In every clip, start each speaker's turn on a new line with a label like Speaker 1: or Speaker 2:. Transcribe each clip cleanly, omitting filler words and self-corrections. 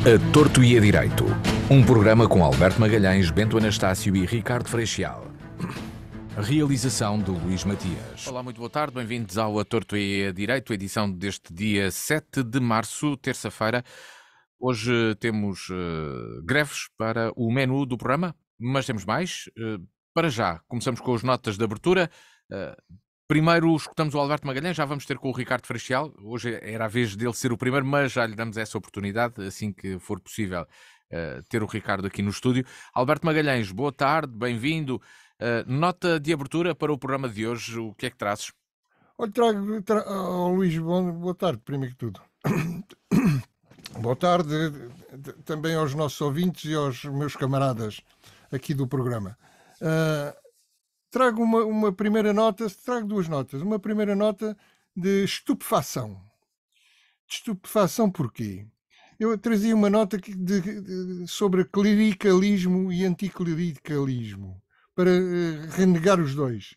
Speaker 1: A Torto e a Direito, um programa com Alberto Magalhães, Bento Anastácio e Ricardo Freixal. Realização de Luís Matias.
Speaker 2: Olá, muito boa tarde, bem-vindos ao A Torto e a Direito, edição deste dia 7 de março, terça-feira. Hoje temos greves para o menu do programa, mas temos mais. Para já, começamos com as notas de abertura. Primeiro escutamos o Alberto Magalhães, já vamos ter com o Ricardo Freixal. Hoje era a vez dele ser o primeiro, mas já lhe damos essa oportunidade, assim que for possível, ter o Ricardo aqui no estúdio. Alberto Magalhães, boa tarde, bem-vindo. Nota de abertura para o programa de hoje, o que é que trazes?
Speaker 3: Olha, trago Luís, boa tarde, primeiro que tudo. Boa tarde também aos nossos ouvintes e aos meus camaradas aqui do programa. Trago uma primeira nota, trago duas notas. Uma primeira nota de estupefação. De estupefação porquê? Eu trazia uma nota sobre clericalismo e anticlericalismo, para renegar os dois.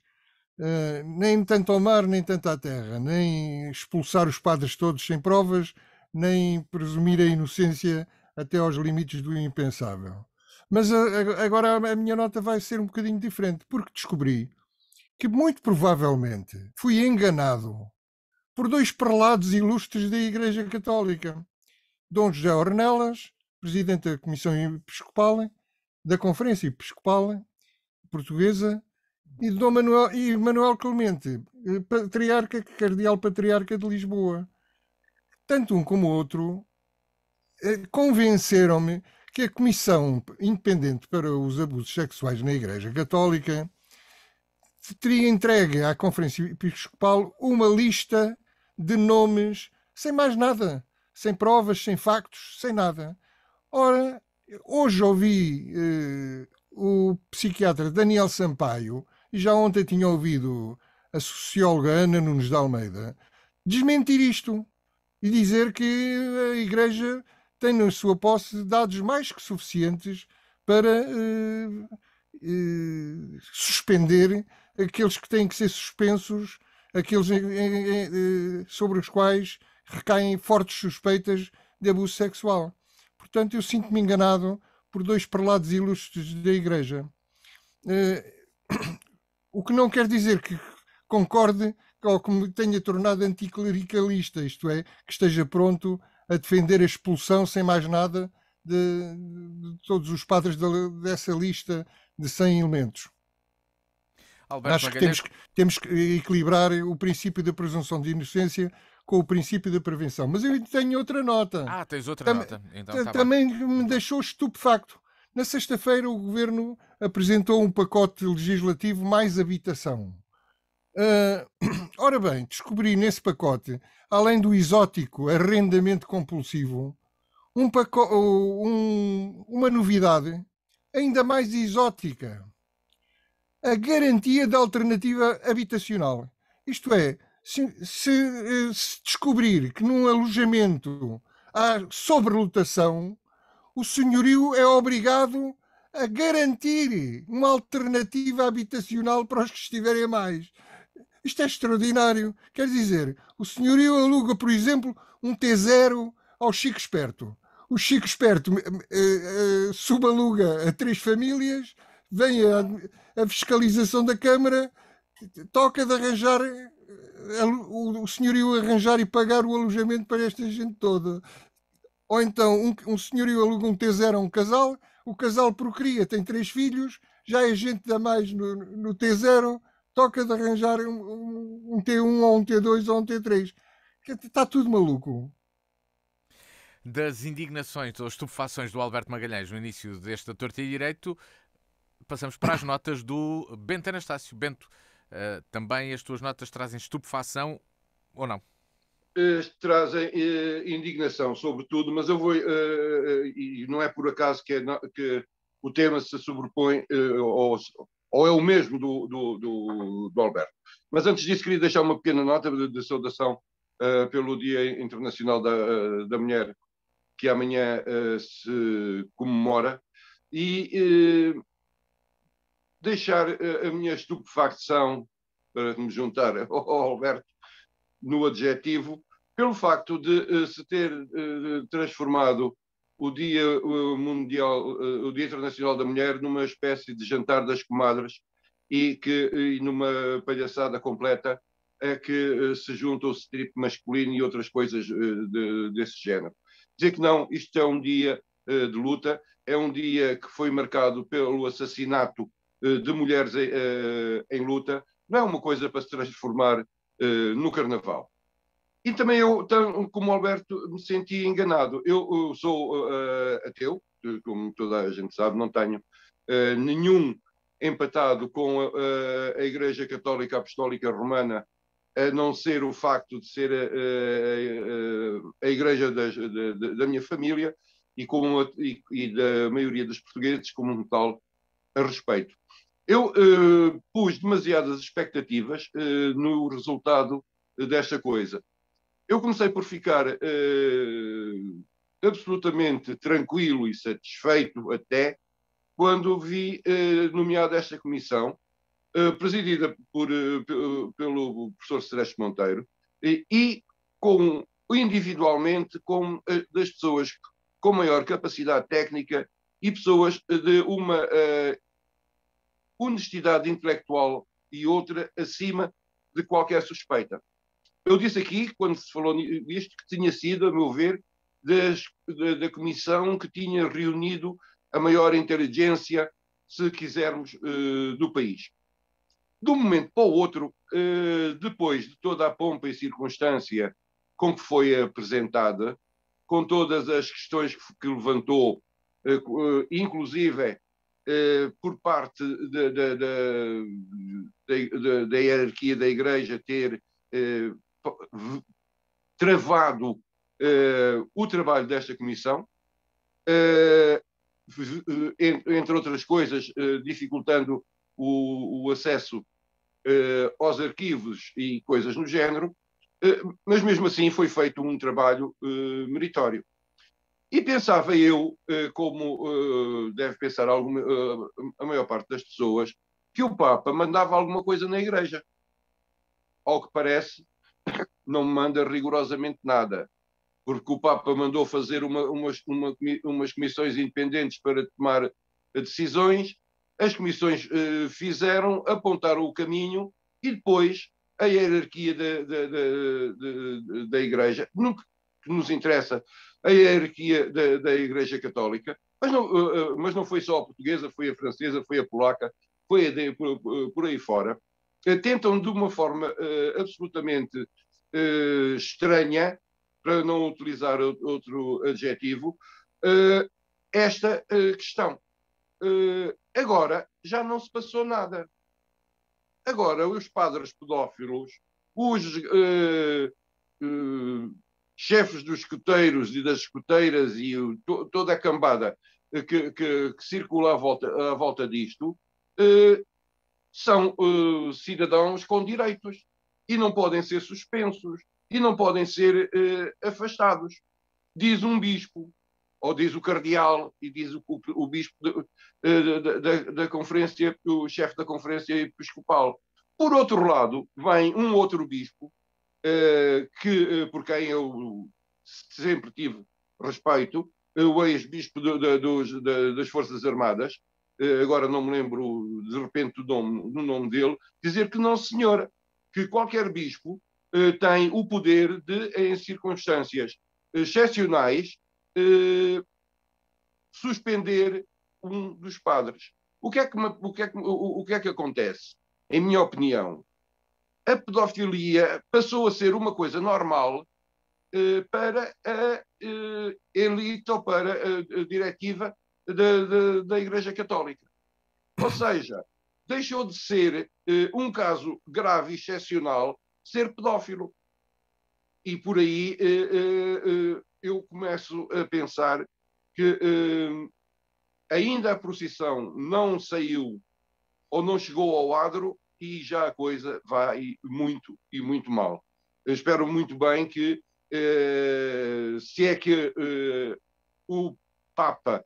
Speaker 3: Nem tanto ao mar, nem tanto à terra, nem expulsar os padres todos sem provas, nem presumir a inocência até aos limites do impensável. Mas agora a minha nota vai ser um bocadinho diferente, porque descobri que muito provavelmente fui enganado por dois prelados ilustres da Igreja Católica. Dom José Ornelas, presidente da Comissão Episcopal, da Conferência Episcopal Portuguesa, e Dom Manuel Clemente, patriarca, cardeal patriarca de Lisboa. Tanto um como o outro convenceram-me que a Comissão Independente para os Abusos Sexuais na Igreja Católica teria entregue à Conferência Episcopal uma lista de nomes sem mais nada, sem provas, sem factos, sem nada. Ora, hoje ouvi o psiquiatra Daniel Sampaio, e já ontem tinha ouvido a socióloga Ana Nunes de Almeida, desmentir isto e dizer que a Igreja tem na sua posse dados mais que suficientes para suspender aqueles que têm que ser suspensos, aqueles sobre os quais recaem fortes suspeitas de abuso sexual. Portanto, eu sinto-me enganado por dois prelados ilustres da Igreja. O que não quer dizer que concorde ou que me tenha tornado anticlericalista, isto é, que esteja pronto a defender a expulsão sem mais nada de todos os padres dessa lista de 100 elementos.
Speaker 2: Alberto
Speaker 3: Acho que
Speaker 2: Magalhães...
Speaker 3: temos que equilibrar o princípio da presunção de inocência com o princípio da prevenção. Mas eu tenho outra nota.
Speaker 2: tens outra nota. Então,
Speaker 3: também me deixou estupefacto. Na sexta-feira o Governo apresentou um pacote legislativo mais habitação. Ora bem, descobri nesse pacote, além do exótico arrendamento compulsivo, uma novidade ainda mais exótica. A garantia de alternativa habitacional. Isto é, se descobrir que num alojamento há sobrelotação, o senhorio é obrigado a garantir uma alternativa habitacional para os que estiverem a mais. Isto é extraordinário. Quer dizer, o senhorio aluga, por exemplo, um T0 ao Chico Esperto. O Chico Esperto subaluga a 3 famílias, vem a fiscalização da Câmara, toca de arranjar, o senhorio arranjar e pagar o alojamento para esta gente toda. Ou então um senhorio aluga um T0 a um casal, o casal procria, tem 3 filhos, já é gente a mais no T0, toca de arranjar um T1 ou um T2 ou um T3. Está tudo maluco.
Speaker 2: Das indignações ou estupefações do Alberto Magalhães no início desta Torto e Direito, passamos para as notas do Bento Anastácio. Bento, também as tuas notas trazem estupefação ou não?
Speaker 4: Trazem indignação, sobretudo, mas eu vou, e não é por acaso que o tema se sobrepõe, ou é o mesmo do Alberto. Mas antes disso, queria deixar uma pequena nota de saudação pelo Dia Internacional da Mulher, que amanhã se comemora, e deixar a minha estupefacção, para me juntar ao Alberto, no adjetivo, pelo facto de se ter transformado o Dia Mundial, o Dia Internacional da Mulher numa espécie de jantar das comadres e numa palhaçada completa é que se junta o strip masculino e outras coisas desse género. Dizer que não, isto é um dia de luta, é um dia que foi marcado pelo assassinato de mulheres em luta, não é uma coisa para se transformar no carnaval. E também eu, como Alberto, me senti enganado. Eu sou ateu, como toda a gente sabe, não tenho nenhum empatado com a Igreja Católica Apostólica Romana, a não ser o facto de ser a igreja da minha família e da maioria dos portugueses como tal a respeito. Eu pus demasiadas expectativas no resultado desta coisa. Eu comecei por ficar absolutamente tranquilo e satisfeito até quando vi nomeada esta comissão, presidida pelo professor Celeste Monteiro, e individualmente com das pessoas com maior capacidade técnica e pessoas de uma honestidade intelectual e outra acima de qualquer suspeita. Eu disse aqui, quando se falou disto, que tinha sido, a meu ver, da comissão que tinha reunido a maior inteligência, se quisermos, do país. De um momento para o outro, depois de toda a pompa e circunstância com que foi apresentada, com todas as questões que levantou, inclusive por parte da hierarquia da Igreja ter travado o trabalho desta comissão, entre outras coisas, dificultando o acesso aos arquivos e coisas no género, mas mesmo assim foi feito um trabalho meritório. E pensava eu, como deve pensar a maior parte das pessoas, que o Papa mandava alguma coisa na Igreja. Ao que parece, não manda rigorosamente nada, porque o Papa mandou fazer umas comissões independentes para tomar decisões, as comissões fizeram, apontaram o caminho e depois a hierarquia da Igreja, que nos interessa, a hierarquia da Igreja Católica, mas não foi só a portuguesa, foi a francesa, foi a polaca, foi por aí fora, tentam de uma forma absolutamente estranha, para não utilizar outro adjetivo, esta questão. Agora já não se passou nada. Agora os padres pedófilos, os chefes dos escoteiros e das escoteiras e toda a cambada que circula à volta disto, são cidadãos com direitos e não podem ser suspensos e não podem ser afastados. Diz um bispo, ou diz o cardeal, e diz o bispo da conferência, o chefe da conferência episcopal. Por outro lado, vem um outro bispo, por quem eu sempre tive respeito, o ex-bispo das Forças Armadas, agora não me lembro de repente do nome dele, dizer que não, senhora, que qualquer bispo tem o poder de, em circunstâncias excepcionais, suspender um dos padres. O que é que acontece? Em minha opinião, a pedofilia passou a ser uma coisa normal para a elite ou para a diretiva da Igreja Católica. Ou seja, deixou de ser um caso grave e excepcional ser pedófilo. E por aí eu começo a pensar que ainda a procissão não saiu ou não chegou ao adro e já a coisa vai muito e muito mal. Eu espero muito bem que, se é que o Papa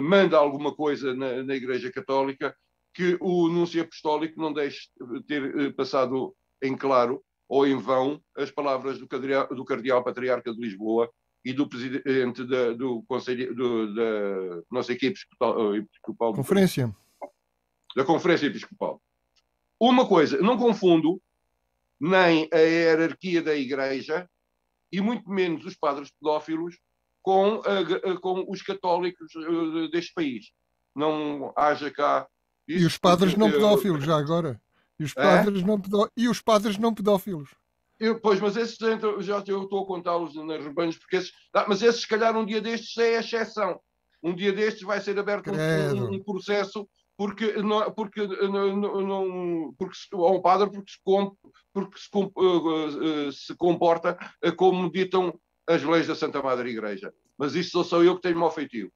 Speaker 4: manda alguma coisa na Igreja Católica, que o Núncio Apostólico não deixe de ter passado em claro ou em vão as palavras do Cardeal Patriarca de Lisboa, e do presidente do Conselho da nossa equipe episcopal,
Speaker 3: Conferência.
Speaker 4: Da Conferência Episcopal. Uma coisa, não confundo nem a hierarquia da Igreja e muito menos os padres pedófilos com os católicos deste país. Não haja cá...
Speaker 3: E os padres não pedófilos, já agora. E os padres não pedófilos.
Speaker 4: Pois, mas esses já eu estou a contá-los nas rebanhos, porque mas esses, se calhar, um dia destes é a exceção. Um dia destes vai ser aberto um processo porque ao padre porque se comporta como ditam as leis da Santa Madre Igreja. Mas isso só sou eu que tenho mau feitio.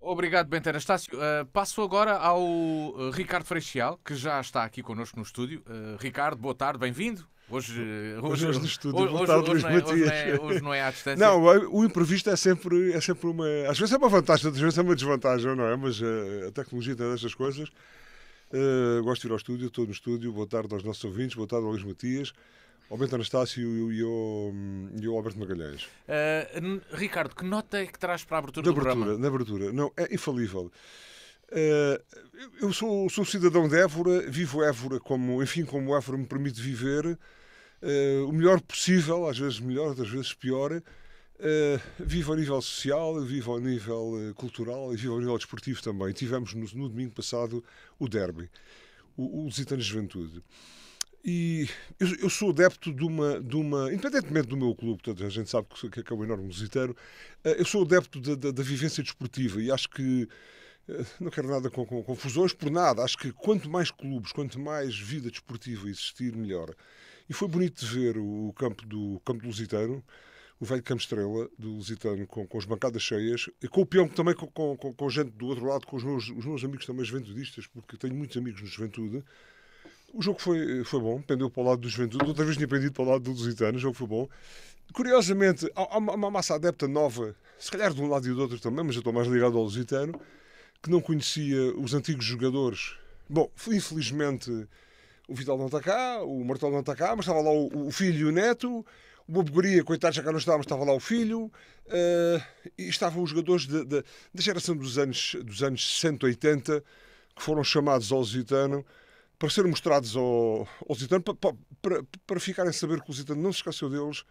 Speaker 2: Obrigado, Bento Anastácio. Passo agora ao Ricardo Freixial, que já está aqui connosco no estúdio. Ricardo, boa tarde, bem-vindo. Hoje no estúdio. Hoje não é à distância.
Speaker 5: Não, o imprevisto é sempre uma... Às vezes é uma vantagem, às vezes é uma desvantagem, não é? Mas a tecnologia tem destas coisas. Gosto de ir ao estúdio, estou no estúdio. Boa tarde aos nossos ouvintes, boa tarde ao Luís Matias, ao Bento Anastácio e ao Alberto Magalhães.
Speaker 2: Ricardo, que nota é que traz para a abertura do programa?
Speaker 5: Na abertura, não, é infalível. Eu sou cidadão de Évora, vivo Évora como Évora me permite viver, o melhor possível, às vezes melhor, outras vezes pior. Vivo a nível social, vivo a nível cultural e vivo a nível desportivo também. Tivemos no domingo passado o derby, o Lusitano Juventude. E eu sou adepto de uma independentemente do meu clube, toda a gente sabe que é um enorme lusitano, eu sou adepto da vivência desportiva e acho que não quero nada com confusões por nada. Acho que quanto mais clubes, quanto mais vida desportiva existir, melhor. E foi bonito de ver o campo do Lusitano, o velho Campo Estrela do Lusitano, com as bancadas cheias, e com o peão também com gente do outro lado, com os meus amigos também juventudistas, porque tenho muitos amigos no Juventude. O jogo foi bom, pendeu para o lado do Juventude, outra vez tinha pendido para o lado do Lusitano, o jogo foi bom. Curiosamente, há uma massa adepta nova, se calhar de um lado e do outro também, mas eu estou mais ligado ao Lusitano, que não conhecia os antigos jogadores. Bom, infelizmente o Vidal não está cá, o Martelo não está cá, mas estava lá o filho e o neto, o Bobegoria, coitado, já cá não estava, mas estava lá o filho, e estavam os jogadores da geração dos anos 60, 80, que foram chamados ao Lusitano, para serem mostrados ao Lusitano, para ficarem a saber que o Lusitano não se esqueceu deles,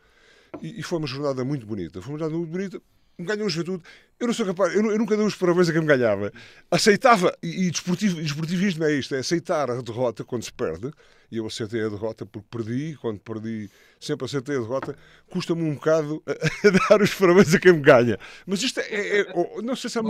Speaker 5: e foi uma jornada muito bonita. Foi uma jornada muito bonita. Ganhou a Juventude. Eu não sou capaz, eu nunca dei os parabéns a quem me ganhava. Aceitava, e desportivismo é isto, é aceitar a derrota quando se perde. E eu aceitei a derrota porque perdi, quando perdi sempre aceitei a derrota. Custa-me um bocado a dar os parabéns a quem me ganha. Mas isto não sei se é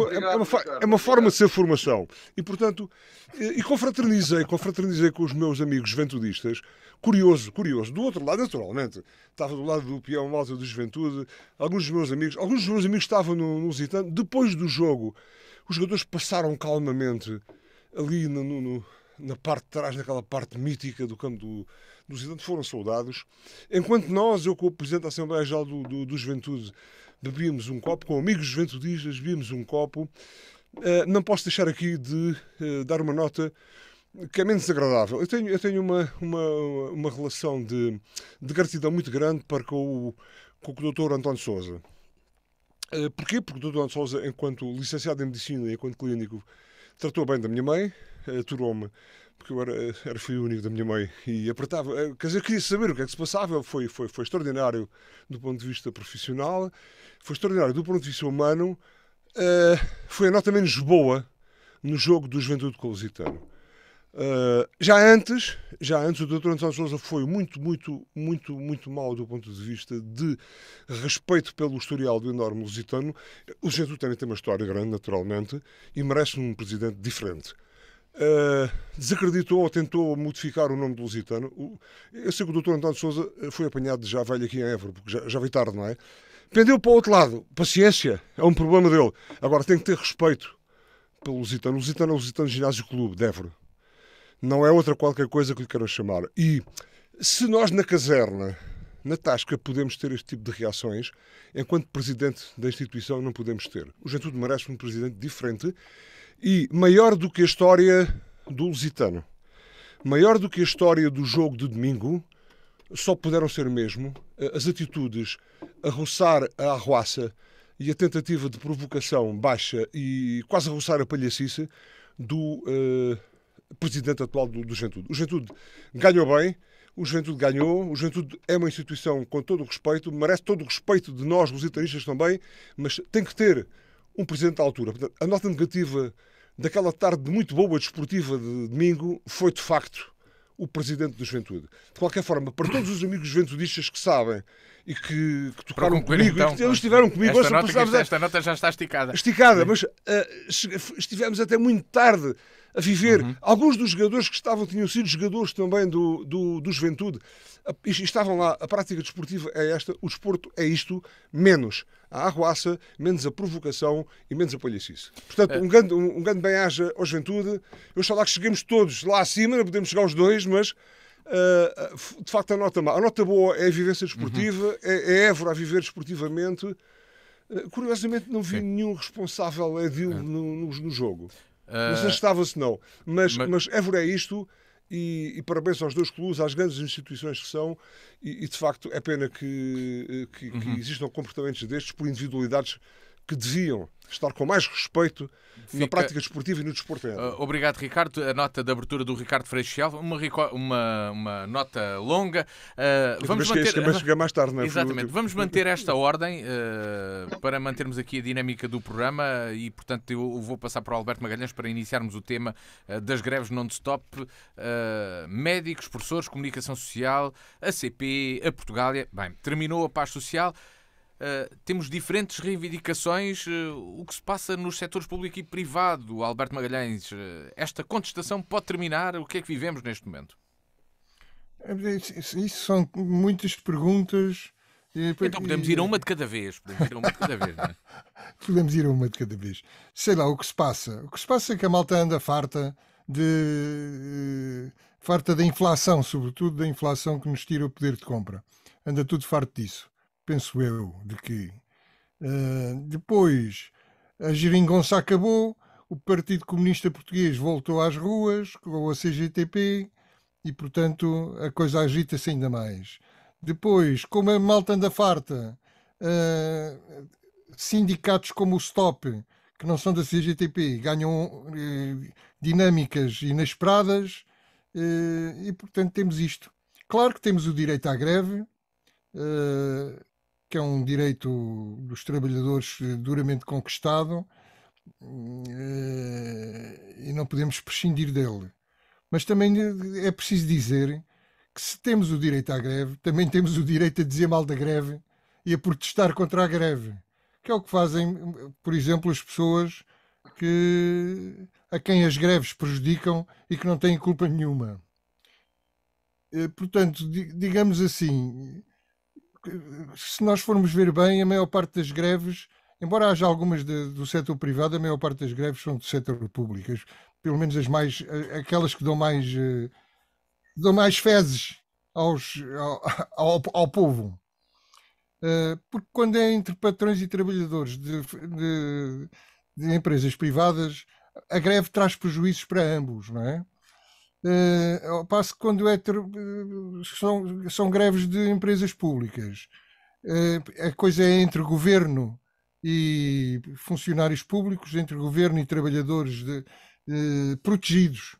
Speaker 5: uma forma de ser formação. E portanto, e confraternizei com os meus amigos juventudistas. Curioso. Do outro lado, naturalmente, estava do lado do peão malta do Juventude. Alguns dos meus amigos estavam no Lusitano. Depois do jogo, os jogadores passaram calmamente ali na parte de trás, naquela parte mítica do campo do Lusitano, foram saudados. Enquanto eu com o Presidente da Assembleia Geral do Juventude, bebíamos um copo, com amigos juventudistas, bebíamos um copo. Não posso deixar aqui de dar uma nota que é menos agradável. Eu tenho uma relação de gratidão muito grande para com o Dr. António Sousa. Porquê? Porque o Dr. António Sousa, enquanto licenciado em Medicina e enquanto clínico, tratou bem da minha mãe, aturou-me, porque eu era filho único da minha mãe, e apertava, quer dizer, queria saber o que é que se passava. Foi extraordinário do ponto de vista profissional, foi extraordinário do ponto de vista humano. Foi a nota menos boa no jogo do Juventude com o Lusitano. Já antes o Dr. António Sousa foi muito mau do ponto de vista de respeito pelo historial do enorme Lusitano. O Juventude também tem uma história grande, naturalmente, e merece um presidente diferente. Desacreditou ou tentou modificar o nome do Lusitano. Eu sei que o Dr. António Sousa foi apanhado já velho aqui em Évora, porque já veio tarde, não é? Pendeu para o outro lado. Paciência, é um problema dele. Agora tem que ter respeito pelo Lusitano. O Lusitano é o Lusitano Ginásio Clube de Évora. Não é outra qualquer coisa que lhe queiram chamar. E se nós na caserna, na Tasca, podemos ter este tipo de reações, enquanto presidente da instituição não podemos ter. O Juventude merece um presidente diferente e maior do que a história do Lusitano, maior do que a história do jogo de domingo, só puderam ser mesmo as atitudes a roçar a arruaça e a tentativa de provocação baixa e quase a roçar a palhacice do presidente atual do Juventude. O Juventude ganhou bem, o Juventude ganhou, o Juventude é uma instituição com todo o respeito, merece todo o respeito de nós, lusitanistas também, mas tem que ter um presidente à altura. Portanto, a nota negativa daquela tarde muito boa desportiva de domingo foi, de facto, o presidente do Juventude. De qualquer forma, para todos os amigos juventudistas que sabem e que tocaram comigo,
Speaker 2: então,
Speaker 5: e que eles estiveram comigo...
Speaker 2: Esta nota já está esticada.
Speaker 5: Esticada, mas estivemos até muito tarde a viver. Alguns dos jogadores que tinham sido jogadores também do Juventude, e estavam lá. A prática desportiva é esta, o desporto é isto, menos a arruaça, menos a provocação e menos a palhacice. Portanto, um grande bem-aja ao Juventude. Eu sei lá que cheguemos todos lá acima, não podemos chegar aos dois, mas de facto a nota boa é a vivência desportiva, é Évora a viver desportivamente. Curiosamente não vi nenhum responsável edil no jogo. Não sei se estava, se não. Mas Évora é isto, e parabéns aos dois clubes, às grandes instituições que são, e de facto é pena que existam comportamentos destes por individualidades que deviam estar com mais respeito na prática desportiva e no desporto.
Speaker 2: Obrigado, Ricardo. A nota de abertura do Ricardo Freixel, uma nota longa.
Speaker 5: Vamos manter... chegar mais tarde, não é?
Speaker 2: Exatamente. Vamos manter esta ordem para mantermos aqui a dinâmica do programa e, portanto, eu vou passar para o Alberto Magalhães para iniciarmos o tema das greves non-stop. Médicos, professores, comunicação social, a CP, a Portugália. Bem, terminou a paz social. Temos diferentes reivindicações. O que se passa nos setores público e privado, Alberto Magalhães? Esta contestação pode terminar? O que é que vivemos neste momento?
Speaker 3: Isso são muitas perguntas.
Speaker 2: Então podemos ir a uma de cada vez. Não é?
Speaker 3: Podemos ir a uma de cada vez. Sei lá o que se passa. O que se passa é que a malta anda farta da inflação, sobretudo da inflação que nos tira o poder de compra. Anda tudo farto disso. Penso eu, de que depois a geringonça acabou, o Partido Comunista Português voltou às ruas com a CGTP e, portanto, a coisa agita-se ainda mais. Depois, como a malta anda farta, sindicatos como o STOP, que não são da CGTP, ganham dinâmicas inesperadas e, portanto, temos isto. Claro que temos o direito à greve, que é um direito dos trabalhadores duramente conquistado e não podemos prescindir dele. Mas também é preciso dizer que se temos o direito à greve, também temos o direito a dizer mal da greve e a protestar contra a greve, que é o que fazem, por exemplo, as pessoas a quem as greves prejudicam e que não têm culpa nenhuma. Portanto, digamos assim, se nós formos ver bem, a maior parte das greves, embora haja algumas do setor privado, a maior parte das greves são do setor público, pelo menos aquelas que dão mais fezes ao povo. Porque quando é entre patrões e trabalhadores de empresas privadas, a greve traz prejuízos para ambos, não é? Ao passo que quando são greves de empresas públicas, a coisa é entre governo e funcionários públicos, entre governo e trabalhadores protegidos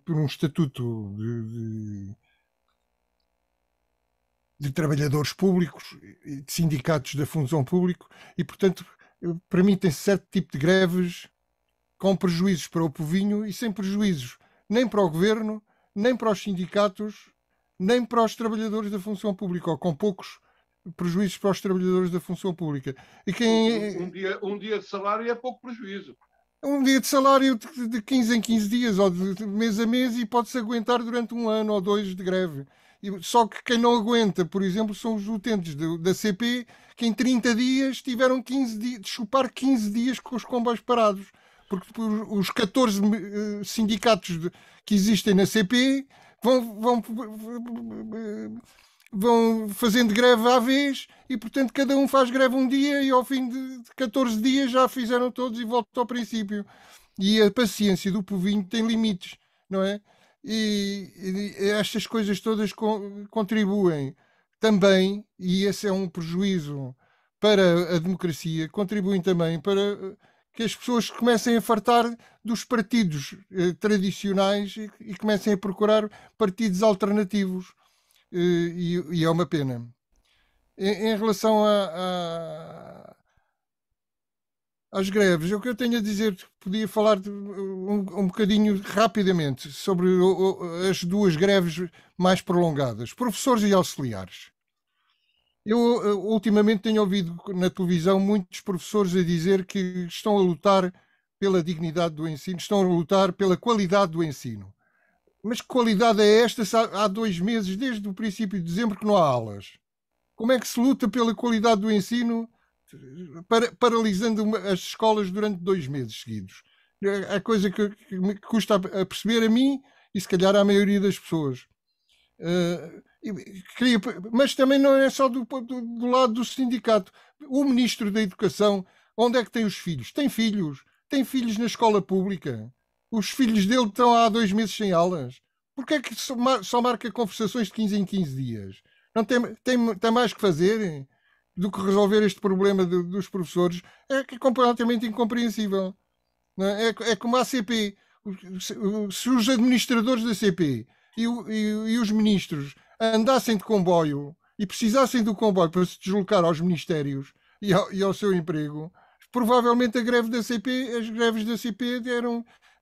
Speaker 3: por um estatuto de trabalhadores públicos e de sindicatos da função pública e, portanto, permitem certo tipo de greves com prejuízos para o povinho e sem prejuízos nem para o governo, nem para os sindicatos, nem para os trabalhadores da função pública, ou com poucos prejuízos para os trabalhadores da função pública. E
Speaker 4: um dia de salário é pouco prejuízo.
Speaker 3: Um dia de salário de 15 em 15 dias, ou de mês a mês, e pode-se aguentar durante 1 ano ou 2 de greve. Só que quem não aguenta, por exemplo, são os utentes da CP, que em 30 dias tiveram 15 dias, de chupar 15 dias com os comboios parados. Porque os 14 sindicatos que existem na CP vão fazendo greve à vez e, portanto, cada um faz greve um dia e ao fim de 14 dias já fizeram todos e voltam ao princípio. E a paciência do povinho tem limites, não é? E estas coisas todas contribuem também, e esse é um prejuízo para a democracia, contribuem também para que as pessoas comecem a fartar dos partidos tradicionais e comecem a procurar partidos alternativos. E é uma pena. Em relação às greves, o que eu tenho a dizer, podia falar um bocadinho rapidamente sobre as duas greves mais prolongadas, professores e auxiliares. Eu ultimamente tenho ouvido na televisão muitos professores a dizer que estão a lutar pela dignidade do ensino, estão a lutar pela qualidade do ensino. Mas que qualidade é esta se há 2 meses, desde o princípio de dezembro, que não há aulas? Como é que se luta pela qualidade do ensino paralisando as escolas durante 2 meses seguidos? É a coisa que me custa a perceber a mim e se calhar à maioria das pessoas. Mas também não é só do lado do sindicato. O Ministro da Educação, onde é que tem os filhos? Tem filhos. Tem filhos na escola pública. Os filhos dele estão há 2 meses sem aulas. Porquê é que só marca conversações de 15 em 15 dias? Não tem mais que fazer do que resolver este problema dos professores? É que é completamente incompreensível. Não é? É como a CP. Se os administradores da CP e os ministros andassem de comboio e precisassem do comboio para se deslocar aos ministérios e ao seu emprego, provavelmente as greves da CP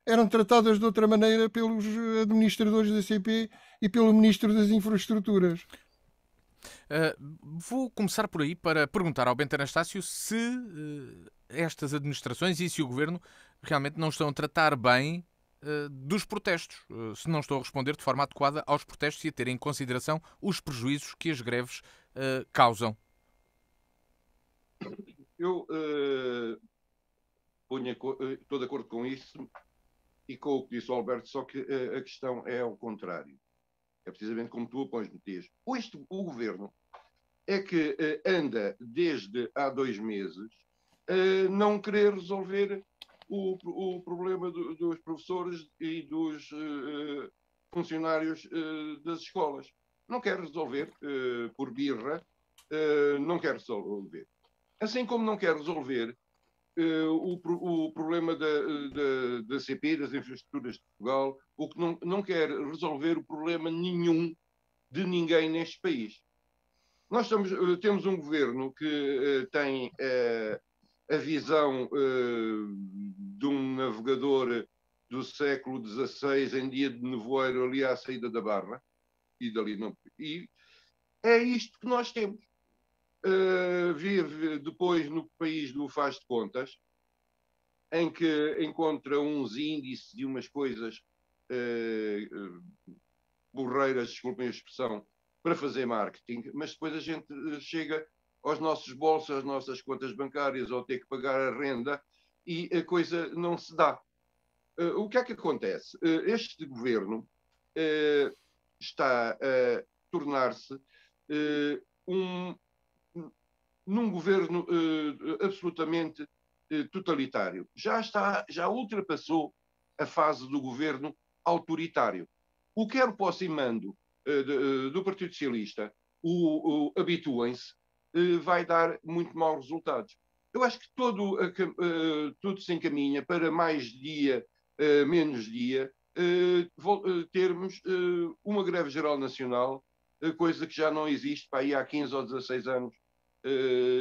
Speaker 3: eram tratadas de outra maneira pelos administradores da CP e pelo Ministro das Infraestruturas.
Speaker 2: Vou começar por aí para perguntar ao Bento Anastácio se estas administrações e se o Governo realmente não estão a tratar bem dos protestos, se não estão a responder de forma adequada aos protestos e a ter em consideração os prejuízos que as greves causam.
Speaker 4: Eu estou de acordo com isso e com o que disse o Alberto, só que a questão é ao contrário. É precisamente como tu pões no texto. O Governo é que anda desde há 2 meses a não querer resolver o problema dos professores e dos funcionários das escolas. Não quer resolver por birra, não quer resolver. Assim como não quer resolver o problema da CP, das infraestruturas de Portugal, o que não quer resolver o problema nenhum de ninguém neste país. Nós temos um governo que tem a visão de um navegador do século XVI em dia de nevoeiro ali à saída da Barra e dali não. E é isto que nós temos. Vive depois no país do faz de contas, em que encontra uns índices e umas coisas borreiras, desculpem a expressão, para fazer marketing, mas depois a gente chega aos nossos bolsos, às nossas contas bancárias, ou ter que pagar a renda, e a coisa não se dá. O que é que acontece? Este governo está a tornar-se num governo absolutamente totalitário. Já ultrapassou a fase do governo autoritário. O quer posse e mando do Partido Socialista, habituem-se, vai dar muito maus resultados. Eu acho que tudo se encaminha para mais dia, menos dia, termos uma greve geral nacional, coisa que já não existe para aí há 15 ou 16 anos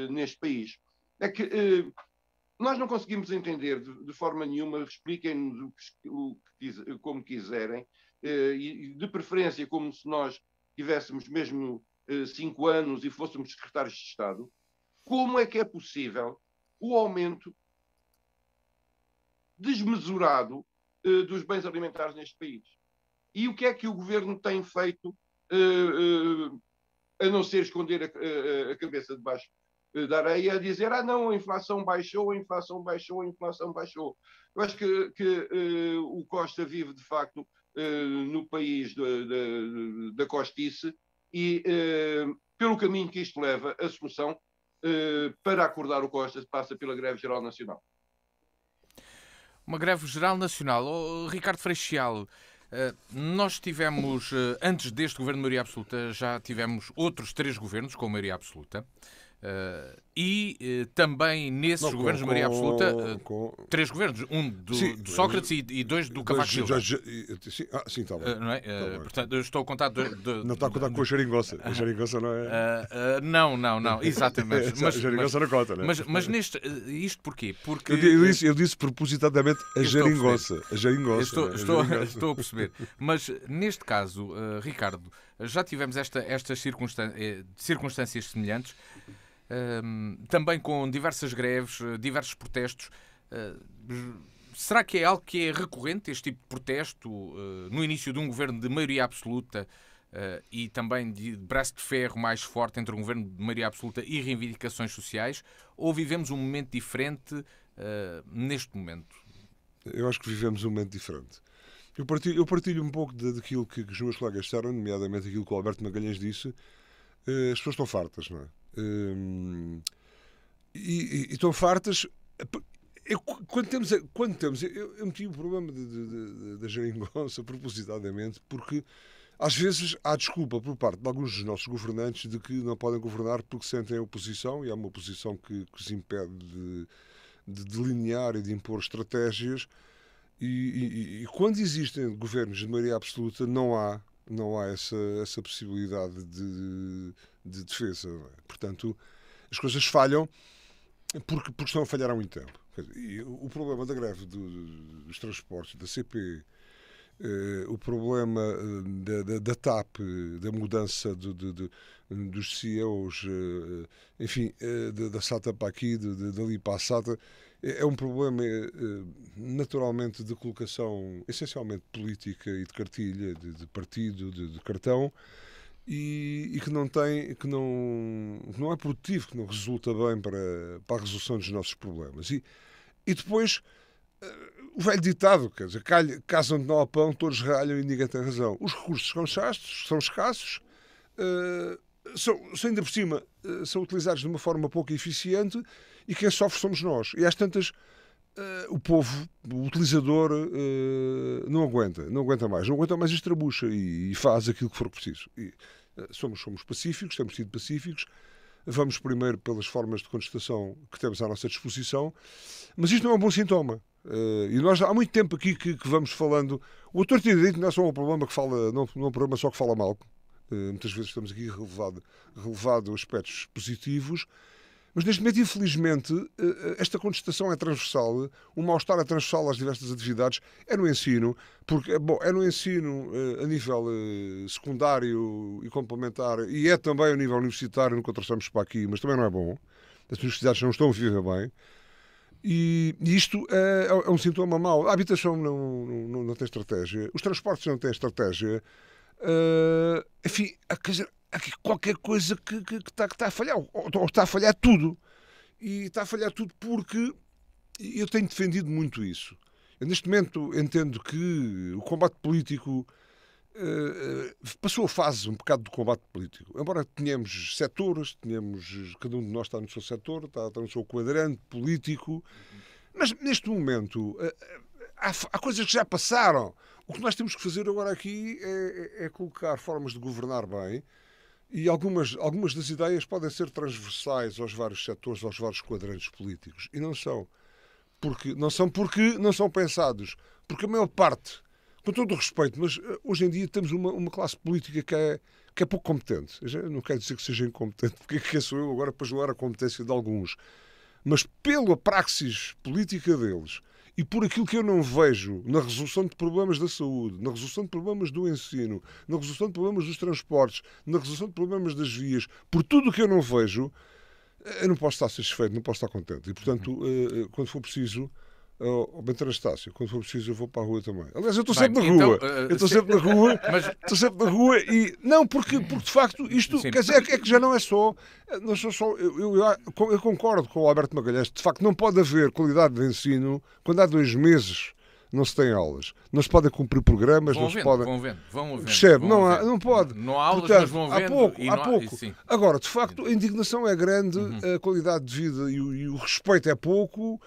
Speaker 4: neste país. É que nós não conseguimos entender de forma nenhuma, expliquem-nos como quiserem, e de preferência como se nós tivéssemos mesmo 5 anos e fôssemos secretários de Estado, como é que é possível o aumento desmesurado dos bens alimentares neste país? E o que é que o governo tem feito a não ser esconder a cabeça debaixo da areia, a dizer não, a inflação baixou, a inflação baixou, a inflação baixou. Eu acho que o Costa vive, de facto, no país da costice e, pelo caminho que isto leva, a solução para acordar o Costa passa pela greve geral nacional.
Speaker 2: Uma greve geral nacional. Ricardo Freixal, Nós tivemos, antes deste governo de maioria absoluta, já tivemos outros 3 governos com maioria absoluta. Também nesses governos de maioria absoluta, 3 governos, um do Sócrates e 2 do Cavaco Silva.
Speaker 5: Sim, está bem.
Speaker 2: Não é? Portanto, eu estou a contar...
Speaker 5: Não está a contar com a geringonça. A geringonça não é...
Speaker 2: Não, exatamente.
Speaker 5: A geringonça não conta, não é?
Speaker 2: Mas isto porquê? Porque...
Speaker 5: Eu disse propositadamente a geringonça.
Speaker 2: Estou a perceber. Mas neste caso, Ricardo, já tivemos estas circunstâncias semelhantes, também com diversas greves, diversos protestos. Será que é algo que é recorrente, este tipo de protesto, no início de um governo de maioria absoluta e também de braço de ferro mais forte entre um governo de maioria absoluta e reivindicações sociais? Ou vivemos um momento diferente neste momento?
Speaker 5: Eu acho que vivemos um momento diferente. Eu partilho um pouco daquilo que os meus colegas disseram, nomeadamente aquilo que o Alberto Magalhães disse. As pessoas estão fartas, não é? E estão fartas. Eu meti o problema da geringonça propositadamente, porque às vezes há desculpa por parte de alguns dos nossos governantes de que não podem governar porque sentem a oposição, e há uma oposição que os impede de delinear e de impor estratégias. E quando existem governos de maioria absoluta, não há essa possibilidade de defesa. Não é? Portanto, as coisas falham porque estão a falhar há muito tempo. E o problema da greve dos transportes, da CP, o problema da TAP, da mudança dos CEOs, enfim, da SATA para aqui, dali para a SATA, é um problema naturalmente de colocação essencialmente política e de cartilha, de partido, de cartão, e que não é produtivo, que não resulta bem para a resolução dos nossos problemas. E depois, o velho ditado, quer dizer, casa onde não há pão, todos ralham e ninguém tem razão. Os recursos são escassos, ainda por cima, são utilizados de uma forma pouco eficiente, e quem sofre somos nós. E às tantas, o povo, o utilizador, não aguenta mais, estrabucha e faz aquilo que for preciso. E somos pacíficos, temos sido pacíficos, vamos primeiro pelas formas de contestação que temos à nossa disposição, mas isto não é um bom sintoma. E nós há muito tempo aqui que vamos falando. O autor tinha dito que não é só um problema que fala, não é um problema só que fala mal. Muitas vezes estamos aqui relevado aspectos positivos, mas neste momento, infelizmente, esta contestação é transversal, o mal-estar é transversal às diversas atividades, é no ensino, porque é no ensino a nível secundário e complementar, e é também a nível universitário, nunca trouxemos para aqui, mas também não é bom. As universidades não estão a viver bem. E isto é um sintoma mau. A habitação não tem estratégia, os transportes não têm estratégia. Enfim, quer dizer, há qualquer coisa que está a falhar, ou está a falhar tudo. E está a falhar tudo porque eu tenho defendido muito isso. Eu, neste momento, entendo que o combate político passou a fase um bocado do combate político. Embora tenhamos setores, cada um de nós está no seu setor, está no seu quadrante político, mas neste momento há coisas que já passaram. O que nós temos que fazer agora aqui é colocar formas de governar bem, e algumas das ideias podem ser transversais aos vários setores, aos vários quadrantes políticos. E não são. Porque não são pensados. Porque a maior parte, com todo o respeito, mas hoje em dia temos uma classe política que é pouco competente. Eu não quero dizer que seja incompetente, porque quem sou eu agora para julgar a competência de alguns. Mas pela praxis política deles, e por aquilo que eu não vejo na resolução de problemas da saúde, na resolução de problemas do ensino, na resolução de problemas dos transportes, na resolução de problemas das vias, por tudo o que eu não vejo, eu não posso estar satisfeito, não posso estar contente. E, portanto, quando for preciso, Bento Anastácio, quando for preciso eu vou para a rua também. Aliás, eu estou sempre na rua. Eu estou sempre na rua. Estou sempre na rua e... Não, porque de facto isto... Quer dizer, é que já não é só... Não sou só eu concordo com o Alberto Magalhães. De facto, não pode haver qualidade de ensino quando há 2 meses não se tem aulas. Não se podem cumprir programas, não se podem...
Speaker 2: Vão havendo.
Speaker 5: Percebe? Não pode.
Speaker 2: Não há aulas,
Speaker 5: portanto,
Speaker 2: mas vão havendo.
Speaker 5: Há pouco. Agora, de facto, a indignação é grande, a qualidade de vida e o respeito é pouco...